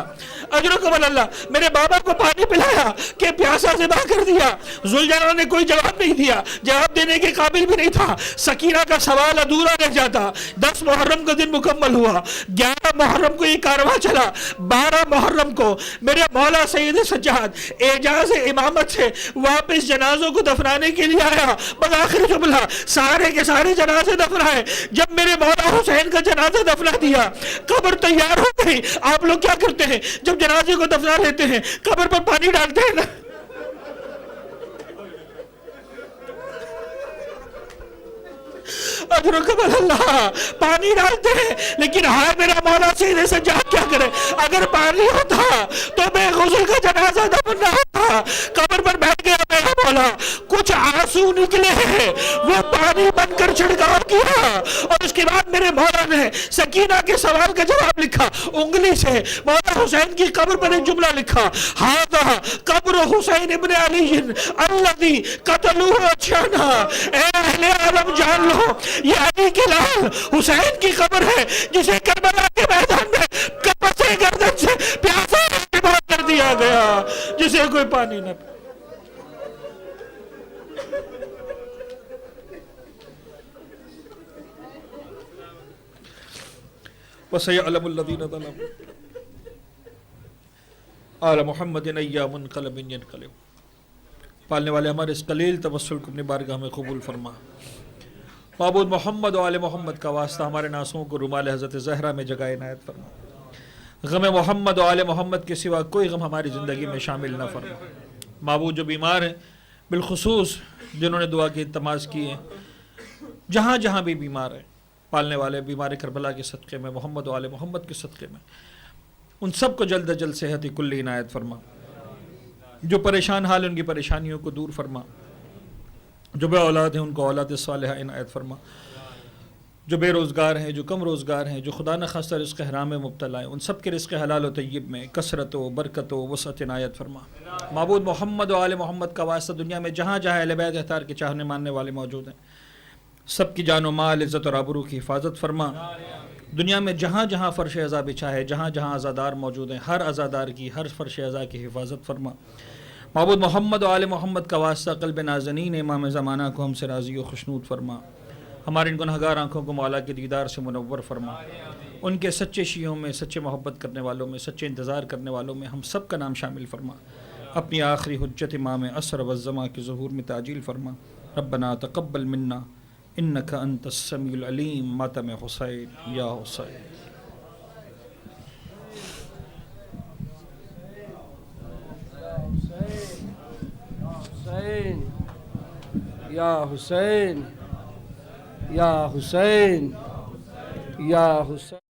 اجرکم اللہ، میرے بابا کو پانی پلایا کہ پیاسا ذبح کر دیا، ذوالجلال نے کوئی جواب نہیں دیا، جواب دینے کے قابل بھی نہیں تھا، سکینہ کا سوال ادھورا رہ جاتا۔ 10 محرم کا دن مکمل ہوا، 11 محرم کو یہ کارواں چلا، 12 محرم کو میرے مولا سید سجاد اعجاز امامت سے واپس جنازوں کو دفنانے کے لیے آیا۔ بآخر جملہ سارے کے سارے جنازے دفنائے، جب میرے مولا حسین کا جنازہ دفنا دیا، قبر تیار ہو گئی۔ آپ لوگ کیا کرتے ہیں جب جنازے کو دفنا لیتے ہیں؟ قبر پر پانی ڈالتے ہیں نا۔ اجرکم اللہ، پانی ڈالتے ہیں، لیکن ہائے میرا مولا سید سجاد کیا کرے؟ اگر پانی ہوتا تو بے غسل کا جنازہ دفن نہ ہوتا۔ قبر پر بیٹھ گیا میرا مولا، کچھ آنسو نکلے ہیں، وہ پانی بن کر چھڑکاؤ کیا، اور اس کے بعد میرے مولا نے سکینہ کے سوال کا جواب لکھا انگلی سے۔ مولا حسین کی قبر پر ایک جملہ لکھا، ہذا قبر حسین ابن علی الذی قتلوہ اچھانا۔ اے اہل عالم جان لو، یہ علی کے لال حسین کی قبر ہے جسے کربلا کے میدان میں کپسے گردن سے پیاسا ذبح کر دیا گیا، جسے کوئی پانی نہ پیا۔ وَسَيَعْلَمُ الَّذِينَ ظَلَمُوا آلَ مُحَمَّدٍ أَيَّا مُنْقَلَبٍ يَنْقَلِبُ۔ پالنے والے ہمارے اس قلیل توسل کو اپنی بارگاہ میں قبول فرما۔ معبود محمد و آل محمد کا واسطہ ہمارے ناسوں کو رومال حضرت زہرا میں جگہ عنایت فرما۔ غم محمد و آل محمد کے سوا کوئی غم ہماری زندگی میں شامل نہ فرما۔ معبود جو بیمار ہیں، بالخصوص جنہوں نے دعا کی التماس کی ہے، جہاں جہاں بھی بیمار ہیں، پالنے والے بیمار کربلا کے صدقے میں، محمد و آل محمد کے صدقے میں، ان سب کو جلد از جلد صحت کلی عنایت فرما۔ جو پریشان حال ان کی پریشانیوں کو دور فرما، جو بے اولاد ہیں ان کو اولاد صالحہ عنایت فرما، جو بے روزگار ہیں، جو کم روزگار ہیں، جو خدا نخواستہ رزق حرام میں مبتلا ہیں، ان سب کے رزق حلال و طیب میں کثرت و برکت و وسعت عنایت فرما۔ معبود محمد و آل محمد کا واسطہ دنیا میں جہاں جہاں اہل بیت اطہار کے چاہنے ماننے والے موجود ہیں، سب کی جان و مال، عزت اور آبرو کی حفاظت فرما۔ دنیا میں جہاں جہاں فرش عزا بچھا ہے، جہاں جہاں عزادار موجود ہیں، ہر عزادار کی، ہر فرش عزا کی حفاظت فرما۔ معبود محمد و آل محمد کا واسطہ قلب نازنین امام زمانہ کو ہم سے راضی و خوشنود فرما۔ ہمارے ان گنہگار آنکھوں کو مولا کے دیدار سے منور فرما۔ ان کے سچے شیعوں میں، سچے محبت کرنے والوں میں، سچے انتظار کرنے والوں میں ہم سب کا نام شامل فرما۔ اپنی آخری حجت امام عصر والزماں کے ظہور میں تعجیل فرما۔ ربنا تقبل منا انک انت السمیع العلیم۔ ماتم حسین یا حسین۔ حسین یا حسین یا حسین یا حسین۔